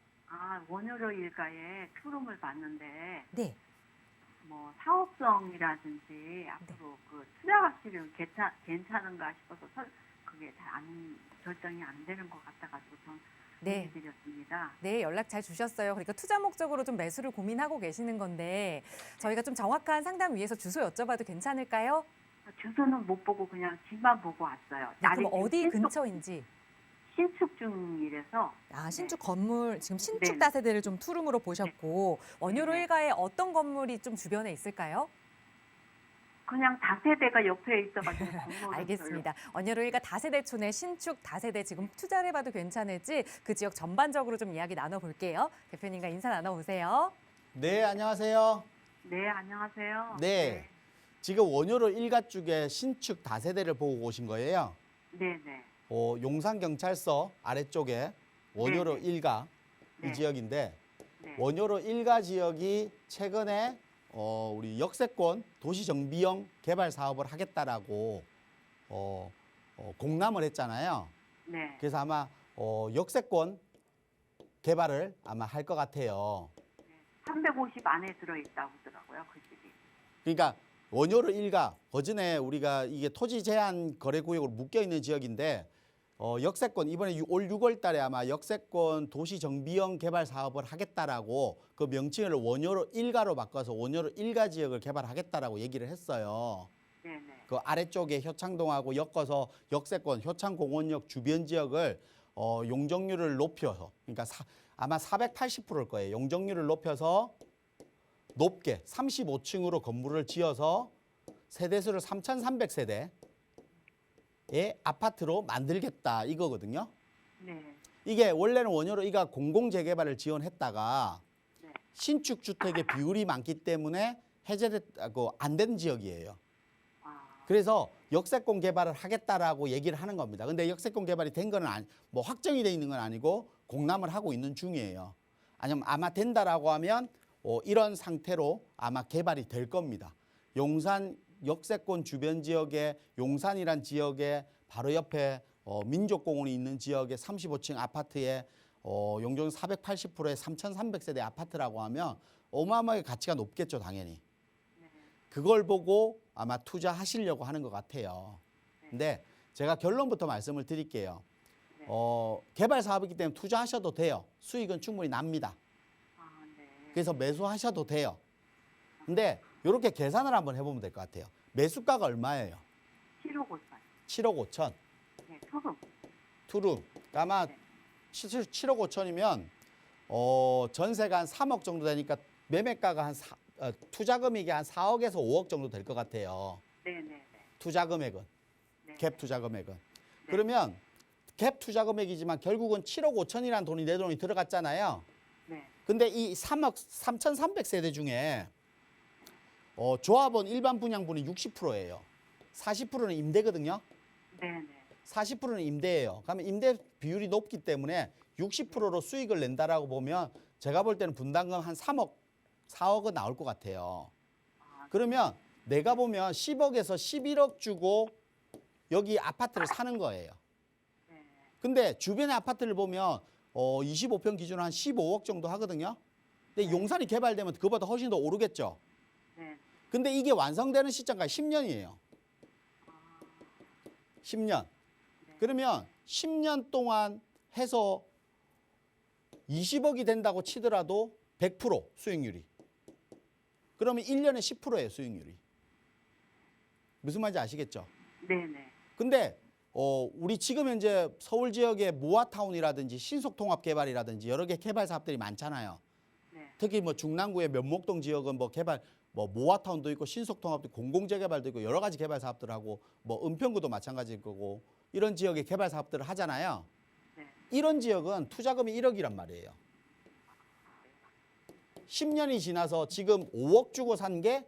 S5: 원효로 일가에 투룸을 봤는데,
S1: 네.
S5: 뭐, 사업성이라든지, 앞으로 그 투자 가치는 괜찮은가 싶어서 그게 결정이 안 되는 것 같아가지고 전
S1: 네.
S5: 문의드렸습니다.
S1: 네, 연락 잘 주셨어요. 그러니까 투자 목적으로 좀 매수를 고민하고 계시는 건데 저희가 좀 정확한 상담 위해서 주소 여쭤봐도 괜찮을까요?
S5: 주소는 못 보고 그냥 집만 보고 왔어요.
S1: 네, 그럼
S5: 지금
S1: 어디 근처인지.
S5: 신축 중이라서.
S1: 신축 건물, 지금 신축
S5: 네네.
S1: 다세대를 좀 투룸으로 보셨고 원효로
S5: 네네.
S1: 일가에 어떤 건물이 좀 주변에 있을까요?
S5: 그냥 다세대가 옆에 있어가지고 건물은
S1: 알겠습니다. 원효로 일가 다세대촌의 신축 다세대 지금 투자를 해봐도 괜찮을지 그 지역 전반적으로 좀 이야기 나눠볼게요. 대표님과 인사 나눠보세요.
S2: 네, 안녕하세요.
S5: 별로. 네, 안녕하세요.
S2: 네. 지금 원효로 일가 쪽에 신축 다세대를 보고 오신 거예요.
S5: 네네.
S2: 용산경찰서 아래쪽에 원효로
S5: 네.
S2: 일가 이
S5: 네.
S2: 지역인데,
S5: 네.
S2: 원효로 일가 지역이 최근에 우리 역세권 도시정비형 개발 사업을 하겠다라고 공람을 했잖아요.
S5: 네.
S2: 그래서 아마 역세권 개발을 아마 할 것 같아요.
S5: 350 안에 들어있다고 하더라고요, 그 집이.
S2: 그러니까 원효로 일가 거전에 우리가 이게 토지 제한 거래 구역으로 묶여 있는 지역인데 역세권 이번에 올 6월 달에 아마 역세권 도시 정비형 개발 사업을 하겠다라고 그 명칭을 원효로 일가로 바꿔서 원효로 일가 지역을 개발하겠다라고 얘기를 했어요.
S5: 네네.
S2: 그 아래쪽에 효창동하고 엮어서 역세권 효창공원역 주변 지역을 용적률을 높여서, 그러니까 아마 480%일 거예요. 용적률을 높여서 높게 35층으로 건물을 지어서 세대수를 3,300세대의 아파트로 만들겠다 이거거든요.
S5: 네.
S2: 이게 원래는 원효로 이가 공공재개발을 지원했다가
S5: 네.
S2: 신축 주택의 비율이 많기 때문에 해제됐고 안 된 지역이에요. 그래서 역세권 개발을 하겠다라고 얘기를 하는 겁니다. 근데 역세권 개발이 된 거는 뭐 확정이 돼 있는 건 아니고 공람을 하고 있는 중이에요. 아니면 아마 된다라고 하면 이런 상태로 아마 개발이 될 겁니다. 용산 역세권 주변 지역에 용산이란 지역에 바로 옆에 민족공원이 있는 지역의 35층 아파트에 용적률 480%의 3,300세대 아파트라고 하면 어마어마하게 가치가 높겠죠, 당연히. 그걸 보고 아마 투자하시려고 하는 것 같아요. 근데 제가 결론부터 말씀을 드릴게요. 개발 사업이기 때문에 투자하셔도 돼요. 수익은 충분히 납니다.
S5: 네.
S2: 그래서 매수하셔도 돼요. 근데 이렇게 계산을 한번 해보면 될 것 같아요. 매수가가 얼마예요?
S5: 7억 5천.
S2: 7억 5천.
S5: 네, 투룸.
S2: 투룸. 아마
S5: 네.
S2: 7억 5천이면 전세가 한 3억 정도 되니까 매매가가 투자 금액이 한 4억에서 5억 정도 될 것 같아요.
S5: 네네네.
S2: 투자 금액은.
S5: 네.
S2: 갭 투자 금액은. 그러면 갭 투자 금액이지만 결국은 7억 5천이라는 돈이 내 돈이 들어갔잖아요.
S5: 네.
S2: 근데 이 3억 3,300세대 중에 조합원 일반 분양분이 60%예요. 40%는 임대거든요.
S5: 네네.
S2: 40%는 임대예요. 그러면 임대 비율이 높기 때문에 60%로 수익을 낸다라고 보면 제가 볼 때는 분담금 한 3억, 4억은 나올 것 같아요. 그러면 내가 보면 10억에서 11억 주고 여기 아파트를 사는 거예요.
S5: 네.
S2: 근데 주변의 아파트를 보면 25평 기준으로 한 15억 정도 하거든요. 근데 용산이 개발되면 그보다 훨씬 더 오르겠죠.
S5: 네.
S2: 근데 이게 완성되는 시점까지 10년이에요. 10년. 그러면 10년 동안 해서 20억이 된다고 치더라도 100% 수익률이. 그러면 1년에 10%예요, 수익률이. 무슨 말인지 아시겠죠?
S5: 네네.
S2: 근데 우리 지금 현재 서울 지역의 모아타운이라든지 신속통합개발이라든지 여러 개 개발 사업들이 많잖아요.
S5: 네.
S2: 특히 뭐 중랑구의 면목동 지역은 뭐 개발 뭐 모아타운도 있고 신속통합도 있고 공공재개발도 있고 여러 가지 개발 사업들을 하고 뭐 은평구도 마찬가지일 거고 이런 지역의 개발 사업들을 하잖아요.
S5: 네.
S2: 이런 지역은 투자금이 1억이란 말이에요. 10년이 지나서 지금 5억 주고 산 게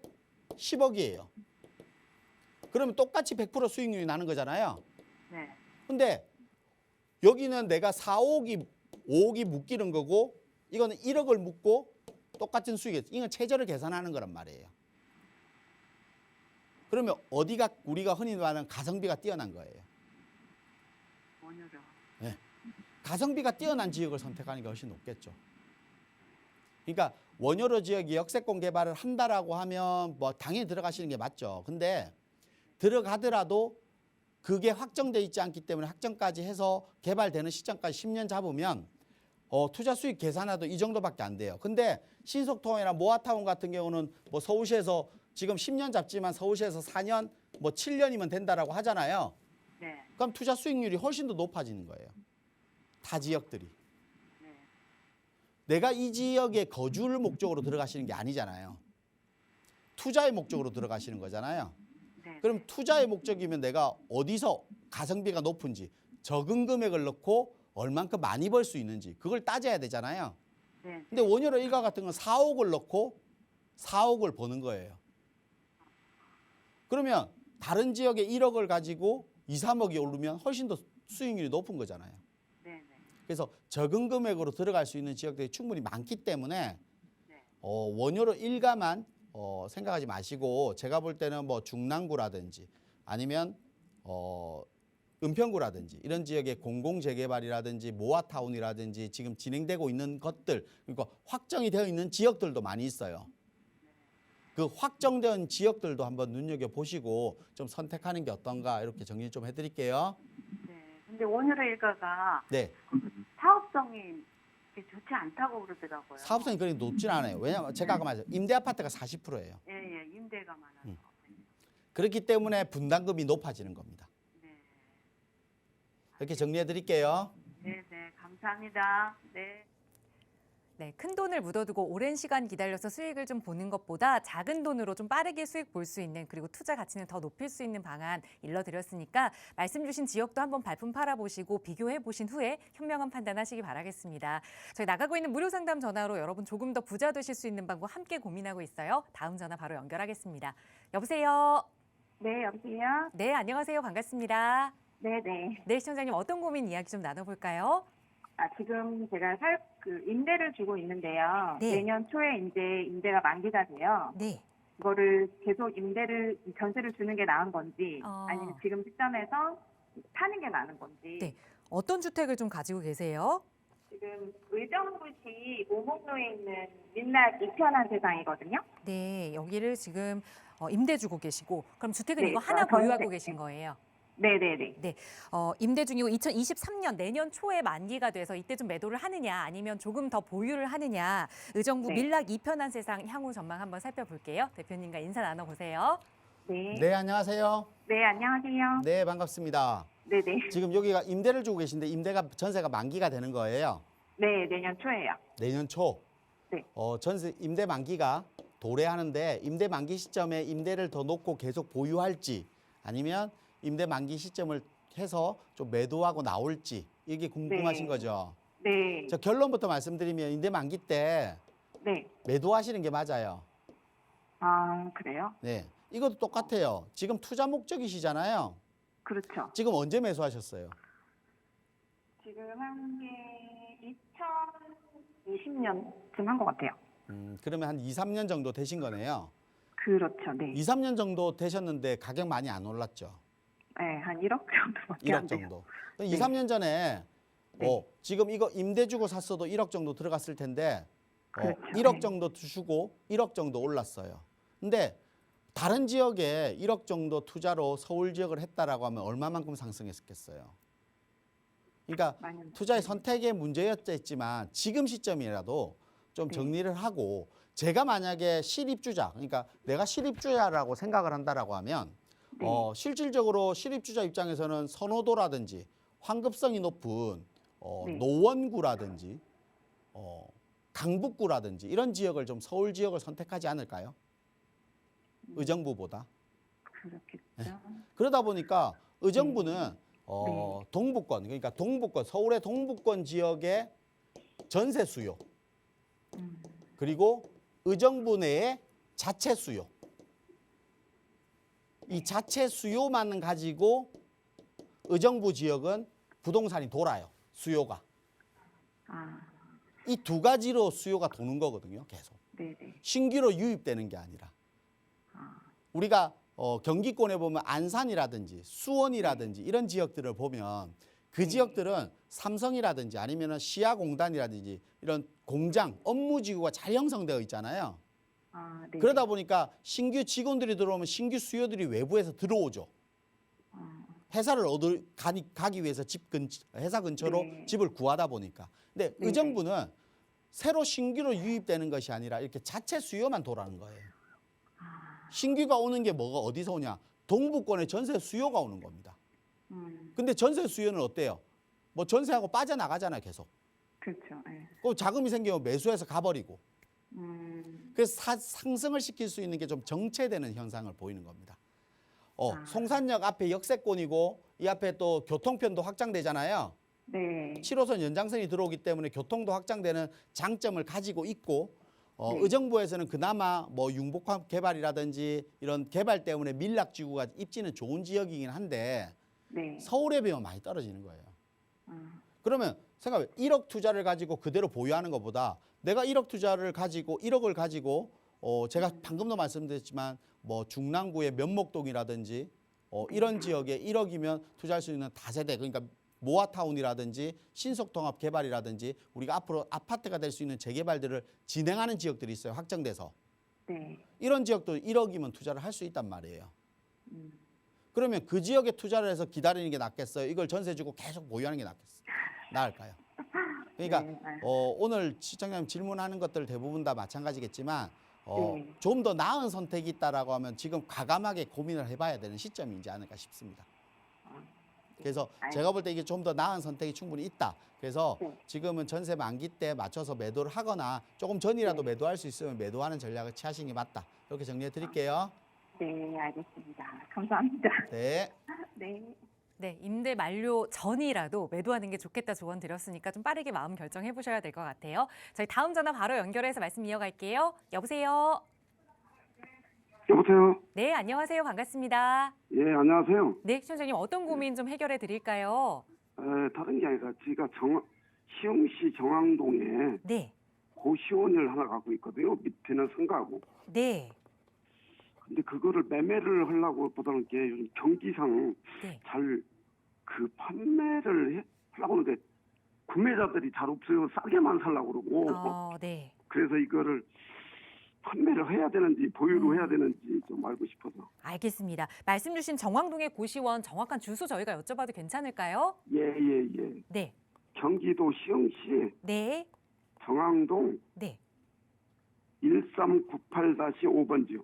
S2: 10억이에요. 그러면 똑같이 100% 수익률이 나는 거잖아요.
S5: 네.
S2: 근데 여기는 내가 4, 5억이 묶이는 거고 이거는 1억을 묶고 똑같은 수익이 이건 최저를 계산하는 거란 말이에요. 그러면 어디가 우리가 흔히 말하는 가성비가 뛰어난 거예요.
S5: 원효로.
S2: 가성비가 뛰어난 지역을 선택하는 게 훨씬 높겠죠. 그러니까 원효로 지역이 역세권 개발을 한다라고 하면 뭐 당연히 들어가시는 게 맞죠. 근데 들어가더라도 그게 확정돼 있지 않기 때문에 확정까지 해서 개발되는 시점까지 10년 잡으면 투자 수익 계산해도 이 정도밖에 안 돼요. 근데 신속통합이나 모아타운 같은 경우는 뭐 서울시에서 지금 10년 잡지만 서울시에서 4년 뭐 7년이면 된다라고 하잖아요.
S5: 네.
S2: 그럼 투자 수익률이 훨씬 더 높아지는 거예요. 타 지역들이.
S5: 네.
S2: 내가 이 지역에 거주를 목적으로 들어가시는 게 아니잖아요. 투자의 목적으로 들어가시는 거잖아요.
S5: 네.
S2: 그럼 투자의 목적이면 내가 어디서 가성비가 높은지 적은 금액을 넣고 얼만큼 많이 벌 수 있는지 그걸 따져야 되잖아요.
S5: 네.
S2: 근데 원효로 일가 같은 건 4억을 넣고 4억을 버는 거예요. 그러면 다른 지역에 1억을 가지고 2, 3억이 오르면 훨씬 더 수익률이 높은 거잖아요.
S5: 네.
S2: 그래서 적은 금액으로 들어갈 수 있는 지역들이 충분히 많기 때문에
S5: 네.
S2: 원효로 일가만 생각하지 마시고 제가 볼 때는 뭐 중랑구라든지 아니면 은평구라든지 이런 지역의 공공재개발이라든지 모아타운이라든지 지금 진행되고 있는 것들 그러니까 확정이 되어 있는 지역들도 많이 있어요. 그 확정된 지역들도 한번 눈여겨보시고 좀 선택하는 게 어떤가 이렇게 정리 좀 해드릴게요.
S5: 네. 근데 원효로 일가가
S2: 네,
S5: 사업성이 이렇게 좋지 않다고 그러더라고요.
S2: 사업성이 그렇게 높진 않아요. 왜냐하면 제가 아까 말했죠. 임대 아파트가 40%예요.
S5: 예, 임대가 많아서.
S2: 그렇기 때문에 분담금이 높아지는 겁니다.
S5: 네.
S2: 이렇게 정리해드릴게요.
S5: 네, 감사합니다. 네.
S1: 네, 큰 돈을 묻어두고 오랜 시간 기다려서 수익을 좀 보는 것보다 작은 돈으로 좀 빠르게 수익 볼 수 있는 그리고 투자 가치는 더 높일 수 있는 방안 일러드렸으니까 말씀 주신 지역도 한번 발품 팔아보시고 비교해 보신 후에 현명한 판단하시기 바라겠습니다. 저희 나가고 있는 무료 상담 전화로 여러분 조금 더 부자 되실 수 있는 방법 함께 고민하고 있어요. 다음 전화 바로 연결하겠습니다. 여보세요.
S6: 네, 여보세요?
S1: 네, 안녕하세요. 반갑습니다.
S6: 네네.
S1: 네, 시청자님 어떤 고민 이야기 좀 나눠볼까요?
S6: 지금 제가 임대를 주고 있는데요.
S1: 네.
S6: 내년 초에 이제 임대가 만기가 돼요.
S1: 네.
S6: 이거를 계속 전세를 주는 게 나은 건지,
S1: 어.
S6: 아니면 지금 시점에서 파는 게 나은 건지.
S1: 네. 어떤 주택을 좀 가지고 계세요?
S6: 지금 의정부시 오목로에 있는 민락 2편한 세상이거든요.
S1: 네, 여기를 지금 임대 주고 계시고 그럼 주택은
S6: 네,
S1: 이거 하나
S6: 전세.
S1: 보유하고 계신 거예요?
S6: 네네네.
S1: 네, 임대 중이고 2023년 내년 초에 만기가 돼서 이때 좀 매도를 하느냐 아니면 조금 더 보유를 하느냐 의정부
S6: 네.
S1: 밀락 2편한 세상 향후 전망 한번 살펴볼게요. 대표님과 인사 나눠보세요.
S6: 네.
S2: 네, 안녕하세요.
S6: 네, 안녕하세요.
S2: 네, 반갑습니다.
S6: 네네.
S2: 지금 여기가 임대를 주고 계신데 전세가 만기가 되는 거예요.
S6: 네, 내년 초에요.
S2: 내년 초.
S6: 네.
S2: 전세 임대 만기가 도래하는데 임대 만기 시점에 임대를 더 놓고 계속 보유할지 아니면 임대 만기 시점을 해서 좀 매도하고 나올지 이게 궁금하신
S6: 네.
S2: 거죠.
S6: 네.
S2: 저 결론부터 말씀드리면 임대 만기 때
S6: 네.
S2: 매도하시는 게 맞아요.
S6: 아, 그래요?
S2: 네. 이것도 똑같아요. 지금 투자 목적이시잖아요.
S6: 그렇죠.
S2: 지금 언제 매수하셨어요?
S6: 지금 한 게 2020년쯤 한 것 같아요.
S2: 그러면 한 2, 3년 정도 되신 거네요.
S6: 그렇죠. 네.
S2: 2, 3년 정도 되셨는데 가격 많이 안 올랐죠.
S6: 네, 한 1억 정도밖에 안
S2: 1억
S6: 돼요.
S2: 정도. 2, 3년 전에
S6: 네.
S2: 지금 이거 임대 주고 샀어도 1억 정도 들어갔을 텐데
S6: 그렇죠.
S2: 1억
S6: 네.
S2: 정도 주고 1억 정도 올랐어요. 근데 다른 지역에 1억 정도 투자로 서울 지역을 했다라고 하면 얼마만큼 상승했겠어요? 그러니까
S6: 많이
S2: 투자의 선택의 문제였지만 지금 시점이라도 좀
S6: 네.
S2: 정리를 하고 제가 만약에 실입주자, 그러니까 내가 실입주자라고 생각을 한다라고 하면
S6: 네.
S2: 실질적으로 실입주자 입장에서는 선호도라든지 환급성이 높은
S6: 네.
S2: 노원구라든지 강북구라든지 이런 지역을 좀 서울 지역을 선택하지 않을까요? 의정부보다.
S6: 그렇겠죠.
S2: 그러다 보니까 의정부는
S6: 네.
S2: 동부권, 그러니까 동부권, 서울의 동부권 지역의 전세 수요,
S6: 음.
S2: 그리고 의정부 내의 자체 수요. 이 자체 수요만 가지고 의정부 지역은 부동산이 돌아요. 수요가.
S6: 아,
S2: 이 두 가지로 수요가 도는 거거든요. 계속.
S6: 네네.
S2: 신규로 유입되는 게 아니라.
S6: 아,
S2: 우리가 경기권에 보면 안산이라든지 수원이라든지 이런 지역들을 보면 그 지역들은 삼성이라든지 아니면 시야공단이라든지 이런 공장, 업무지구가 잘 형성되어 있잖아요.
S6: 아, 네.
S2: 그러다 보니까 신규 직원들이 들어오면 신규 수요들이 외부에서 들어오죠. 회사를 가기 위해서 회사 근처로
S6: 네.
S2: 집을 구하다 보니까. 근데
S6: 네,
S2: 의정부는 새로 신규로 유입되는 것이 아니라 이렇게 자체 수요만 돌아가는 거예요. 신규가 오는 게 뭐가 어디서 오냐? 동부권의 전세 수요가 오는 겁니다. 근데 전세 수요는 어때요? 뭐 전세하고 빠져나가잖아요, 계속.
S6: 그렇죠. 네.
S2: 그 자금이 생기면 매수해서 가버리고. 그래서 상승을 시킬 수 있는 게 좀 정체되는 현상을 보이는 겁니다. 송산역 앞에 역세권이고 이 앞에 또 교통편도 확장되잖아요.
S6: 네.
S2: 7호선 연장선이 들어오기 때문에 교통도 확장되는 장점을 가지고 있고
S6: 네.
S2: 의정부에서는 그나마 뭐 융복합 개발이라든지 이런 개발 때문에 밀락지구가 입지는 좋은 지역이긴 한데
S6: 네.
S2: 서울에 비하면 많이 떨어지는 거예요.
S6: 아,
S2: 그러면 생각해 1억 투자를 가지고 그대로 보유하는 것보다 내가 1억 투자를 가지고 1억을 가지고 제가 방금도 말씀드렸지만 뭐 중랑구의 면목동이라든지 이런 지역에 1억이면 투자할 수 있는 다세대 그러니까 모아타운이라든지 신속통합 개발이라든지 우리가 앞으로 아파트가 될 수 있는 재개발들을 진행하는 지역들이 있어요. 확정돼서.
S6: 네.
S2: 이런 지역도 1억이면 투자를 할 수 있단 말이에요. 그러면 그 지역에 투자를 해서 기다리는 게 낫겠어요? 이걸 전세 주고 계속 보유하는 게 나을까요? 그러니까
S6: 네.
S2: 오늘 시청자님 질문하는 것들 대부분 다 마찬가지겠지만
S6: 네.
S2: 좀 더 나은 선택이 있다라고 하면 지금 과감하게 고민을 해봐야 되는 시점이지 않을까 싶습니다. 그래서 제가 볼 때 이게 좀 더 나은 선택이 충분히 있다. 그래서
S6: 네.
S2: 지금은 전세 만기 때 맞춰서 매도를 하거나 조금 전이라도
S6: 네.
S2: 매도할 수 있으면 매도하는 전략을 취하시는 게 맞다. 이렇게 정리해 드릴게요.
S6: 네, 알겠습니다. 감사합니다.
S2: 네.
S6: 네.
S1: 네, 임대 만료 전이라도 매도하는 게 좋겠다 조언 드렸으니까 좀 빠르게 마음 결정해 보셔야 될 것 같아요. 저희 다음 전화 바로 연결해서 말씀 이어갈게요. 여보세요.
S7: 여보세요?
S1: 네, 안녕하세요. 반갑습니다.
S7: 예, 안녕하세요.
S1: 네, 시청자님 어떤 고민 좀 해결해 드릴까요?
S7: 다른 게 아니라 제가 시흥시 정왕동에
S1: 네,
S7: 고시원을 하나 갖고 있거든요. 밑에는 상가고.
S1: 네,
S7: 근데 그거를 매매를 하려고 보다는 게 요즘 경기상
S1: 네.
S7: 잘 그 판매를 하려고 하는데 구매자들이 잘 없어요. 싸게만 살려고 그러고.
S1: 네.
S7: 그래서 이거를 판매를 해야 되는지 보유를 해야 되는지 좀 알고 싶어서.
S1: 알겠습니다. 말씀 주신 정왕동의 고시원 정확한 주소 저희가 여쭤봐도 괜찮을까요?
S7: 예.
S1: 네,
S7: 경기도 시흥시
S1: 네,
S7: 정왕동
S1: 네.
S7: 1398-5번지요.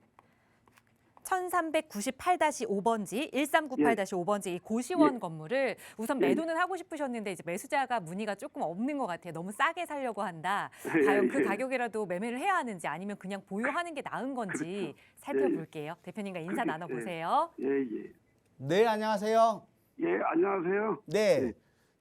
S1: 1398-5번지, 1398-5번지 이 고시원 건물을 우선 매도는 하고 싶으셨는데 이제 매수자가 문의가 조금 없는 것 같아요. 너무 싸게 살려고 한다. 과연 그 가격이라도 매매를 해야 하는지 아니면 그냥 보유하는 게 나은 건지 살펴볼게요. 대표님과 인사 나눠보세요.
S7: 예.
S2: 네, 안녕하세요.
S7: 예, 안녕하세요.
S2: 네.
S7: 네.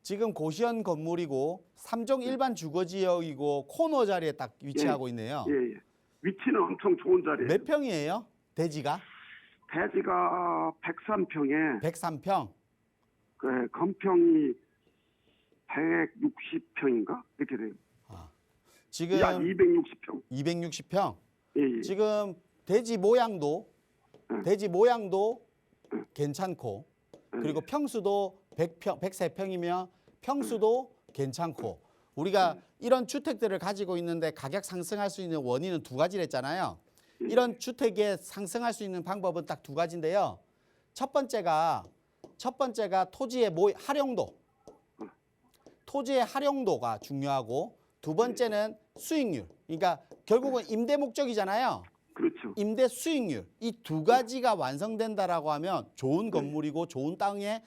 S2: 지금 고시원 건물이고 3종 일반 주거지역이고 코너 자리에 딱 위치하고 있네요.
S7: 예, 예. 위치는 엄청 좋은 자리예요.
S2: 몇 평이에요? 대지가?
S7: 대지가 103평에
S2: 103평.
S7: 그 건평이 160평인가 이렇게 돼요.
S2: 지금
S7: 약 260평.
S2: 260평.
S7: 예, 예.
S2: 지금 돼지 모양도 괜찮고 그리고 평수도 100평, 103평이면 평수도 괜찮고 우리가 이런 주택들을 가지고 있는데 가격 상승할 수 있는 원인은 두 가지를 했잖아요. 이런 주택에 상승할 수 있는 방법은 딱 두 가지인데요. 첫 번째가 토지의 활용도. 토지의 활용도가 중요하고 두 번째는 수익률. 그러니까 결국은 임대 목적이잖아요.
S7: 그렇죠.
S2: 임대 수익률. 이 두 가지가 완성된다라고 하면 좋은 건물이고 좋은 땅에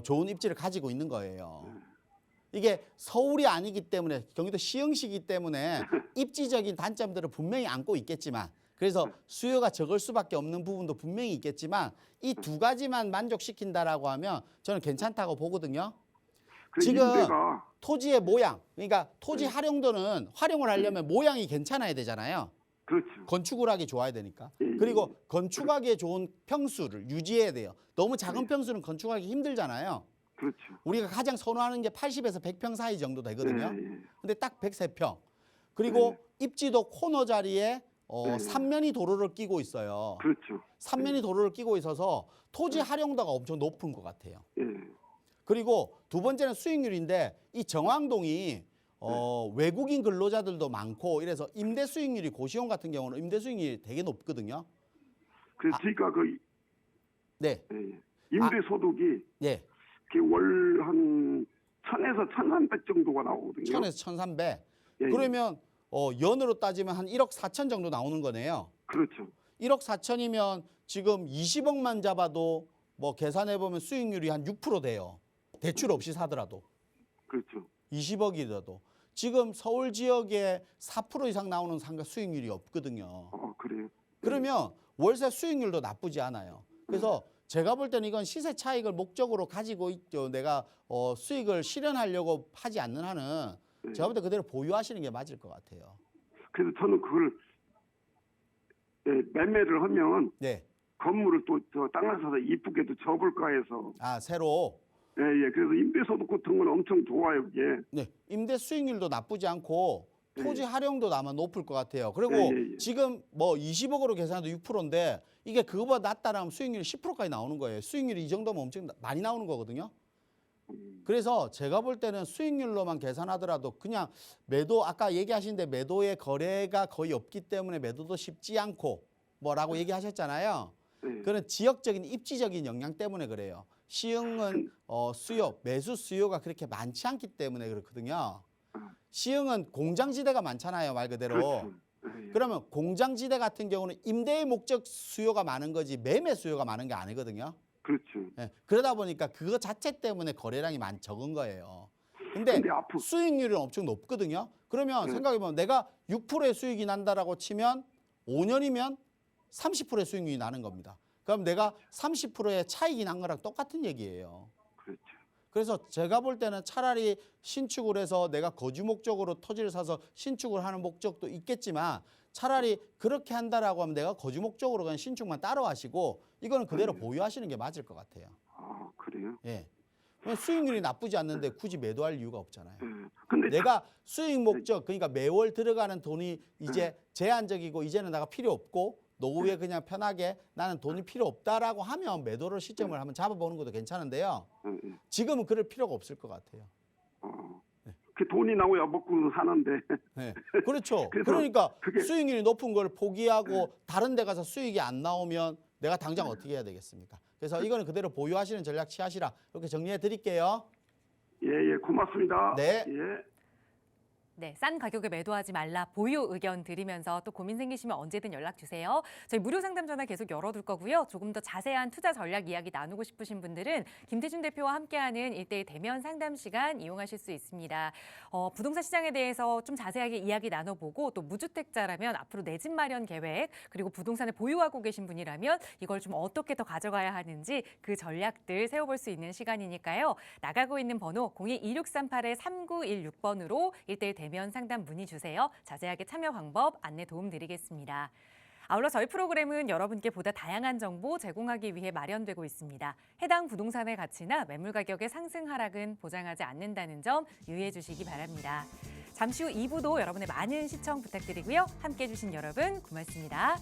S2: 좋은 입지를 가지고 있는 거예요. 이게 서울이 아니기 때문에 경기도 시흥시이기 때문에 입지적인 단점들을 분명히 안고 있겠지만 그래서 수요가 적을 수밖에 없는 부분도 분명히 있겠지만 이 두 가지만 만족시킨다라고 하면 저는 괜찮다고 보거든요. 지금
S7: 임대가
S2: 토지의 모양, 그러니까 토지 활용도는 활용을 하려면 모양이 괜찮아야 되잖아요.
S7: 그렇죠.
S2: 건축을 하기 좋아야 되니까.
S7: 예, 예.
S2: 그리고 건축하기에 좋은 평수를 유지해야 돼요. 너무 작은 평수는 건축하기 힘들잖아요.
S7: 그렇죠.
S2: 우리가 가장 선호하는 게 80에서 100평 사이 정도 되거든요.
S7: 예, 예.
S2: 근데 딱 103평. 그리고 입지도 코너 자리에
S7: 네.
S2: 3면이 도로를 끼고 있어요.
S7: 그렇죠.
S2: 3면이 도로를 끼고 있어서 토지 활용도가 엄청 높은 것 같아요.
S7: 예.
S2: 그리고 두 번째는 수익률인데 이 정왕동이 외국인 근로자들도 많고 이래서 임대 수익률이 고시원 같은 경우는 임대 수익률이 되게 높거든요.
S7: 그래서 저희가 그
S2: 네.
S7: 예. 임대 소득이
S2: 예.
S7: 월 한 1000에서 1300 정도가 나오거든요.
S2: 1000에서 1300.
S7: 예, 예.
S2: 그러면 연으로 따지면 한 1억 4천 정도 나오는 거네요.
S7: 그렇죠.
S2: 1억 4천이면 지금 20억만 잡아도 뭐 계산해 보면 수익률이 한 6% 돼요. 대출 없이 사더라도.
S7: 그렇죠.
S2: 20억이라도. 지금 서울 지역에 4% 이상 나오는 상가 수익률이 없거든요.
S7: 그래요.
S2: 그러면 월세 수익률도 나쁘지 않아요. 그래서 제가 볼 때는 이건 시세 차익을 목적으로 가지고 있죠. 내가 수익을 실현하려고 하지 않는 한은 제가 볼 때 그대로 보유하시는 게 맞을 것 같아요.
S7: 그래서 저는 그걸 매매를 하면
S2: 네.
S7: 건물을 또 저 땅을 사서 이쁘게도 접을까 해서
S2: 새로.
S7: 예, 예. 그래서 임대소득 같은 건 엄청 좋아요, 이게.
S2: 네. 임대 수익률도 나쁘지 않고 토지 활용도 아마 높을 것 같아요. 그리고
S7: 예.
S2: 지금 뭐 20억으로 계산해도 6%인데 이게 그거보다 낮다라면 수익률이 10%까지 나오는 거예요. 수익률이 이 정도면 엄청 많이 나오는 거거든요. 그래서 제가 볼 때는 수익률로만 계산하더라도 그냥 매도 아까 얘기하신데 매도의 거래가 거의 없기 때문에 매도도 쉽지 않고 뭐라고 얘기하셨잖아요. 그런 지역적인 입지적인 영향 때문에 그래요. 시흥은 매수 수요가 그렇게 많지 않기 때문에 그렇거든요. 시흥은 공장지대가 많잖아요, 말 그대로.
S7: 그렇죠. 예.
S2: 그러면 공장지대 같은 경우는 임대의 목적 수요가 많은 거지 매매 수요가 많은 게 아니거든요.
S7: 그렇죠.
S2: 예, 그러다 보니까 그거 자체 때문에 거래량이 적은 거예요. 근데 수익률은 엄청 높거든요. 그러면 생각해보면 내가 6%의 수익이 난다라고 치면 5년이면 30%의 수익률이 나는 겁니다. 그럼 내가 30%의 차익이 난 거랑 똑같은 얘기예요.
S7: 그렇죠.
S2: 그래서 제가 볼 때는 차라리 신축을 해서 내가 거주 목적으로 토지를 사서 신축을 하는 목적도 있겠지만 차라리 그렇게 한다라고 하면 내가 거주 목적으로 그냥 신축만 따로 하시고 이거는 그대로 보유하시는 게 맞을 것 같아요.
S7: 그래요?
S2: 예. 수익률이 나쁘지 않는데 굳이 매도할 이유가 없잖아요.
S7: 근데
S2: 내가 수익 목적 그러니까 매월 들어가는 돈이 이제 제한적이고 이제는 내가 필요 없고 노후에 그냥 편하게 나는 돈이 필요 없다라고 하면 매도를 시점을 한번 잡아보는 것도 괜찮은데요. 지금은 그럴 필요가 없을 것 같아요.
S7: 그 돈이 나오야 먹고 사는데.
S2: 네. 그렇죠.
S7: 그래서
S2: 그러니까
S7: 그게-
S2: 수익률이 높은 걸 포기하고 다른 데 가서 수익이 안 나오면 내가 당장 어떻게 해야 되겠습니까? 그래서 이거는 그대로 보유하시는 전략 취하시라. 이렇게 정리해 드릴게요.
S7: 예, 고맙습니다.
S2: 네.
S7: 예.
S1: 네, 싼 가격에 매도하지 말라 보유 의견 드리면서 또 고민 생기시면 언제든 연락 주세요. 저희 무료 상담 전화 계속 열어둘 거고요. 조금 더 자세한 투자 전략 이야기 나누고 싶으신 분들은 김태준 대표와 함께하는 1:1 대면 상담 시간 이용하실 수 있습니다. 부동산 시장에 대해서 좀 자세하게 이야기 나눠보고 또 무주택자라면 앞으로 내 집 마련 계획 그리고 부동산을 보유하고 계신 분이라면 이걸 좀 어떻게 더 가져가야 하는지 그 전략들 세워볼 수 있는 시간이니까요. 나가고 있는 번호 02-2638-3916번으로 1:1 대면 상담 문의 주세요. 자세하게 참여 방법 안내 도움 드리겠습니다. 아울러 저희 프로그램은 여러분께 보다 다양한 정보 제공하기 위해 마련되고 있습니다. 해당 부동산의 가치나 매물 가격의 상승 하락은 보장하지 않는다는 점 유의해 주시기 바랍니다. 잠시 후 2부도 여러분의 많은 시청 부탁드리고요. 함께해 주신 여러분 고맙습니다.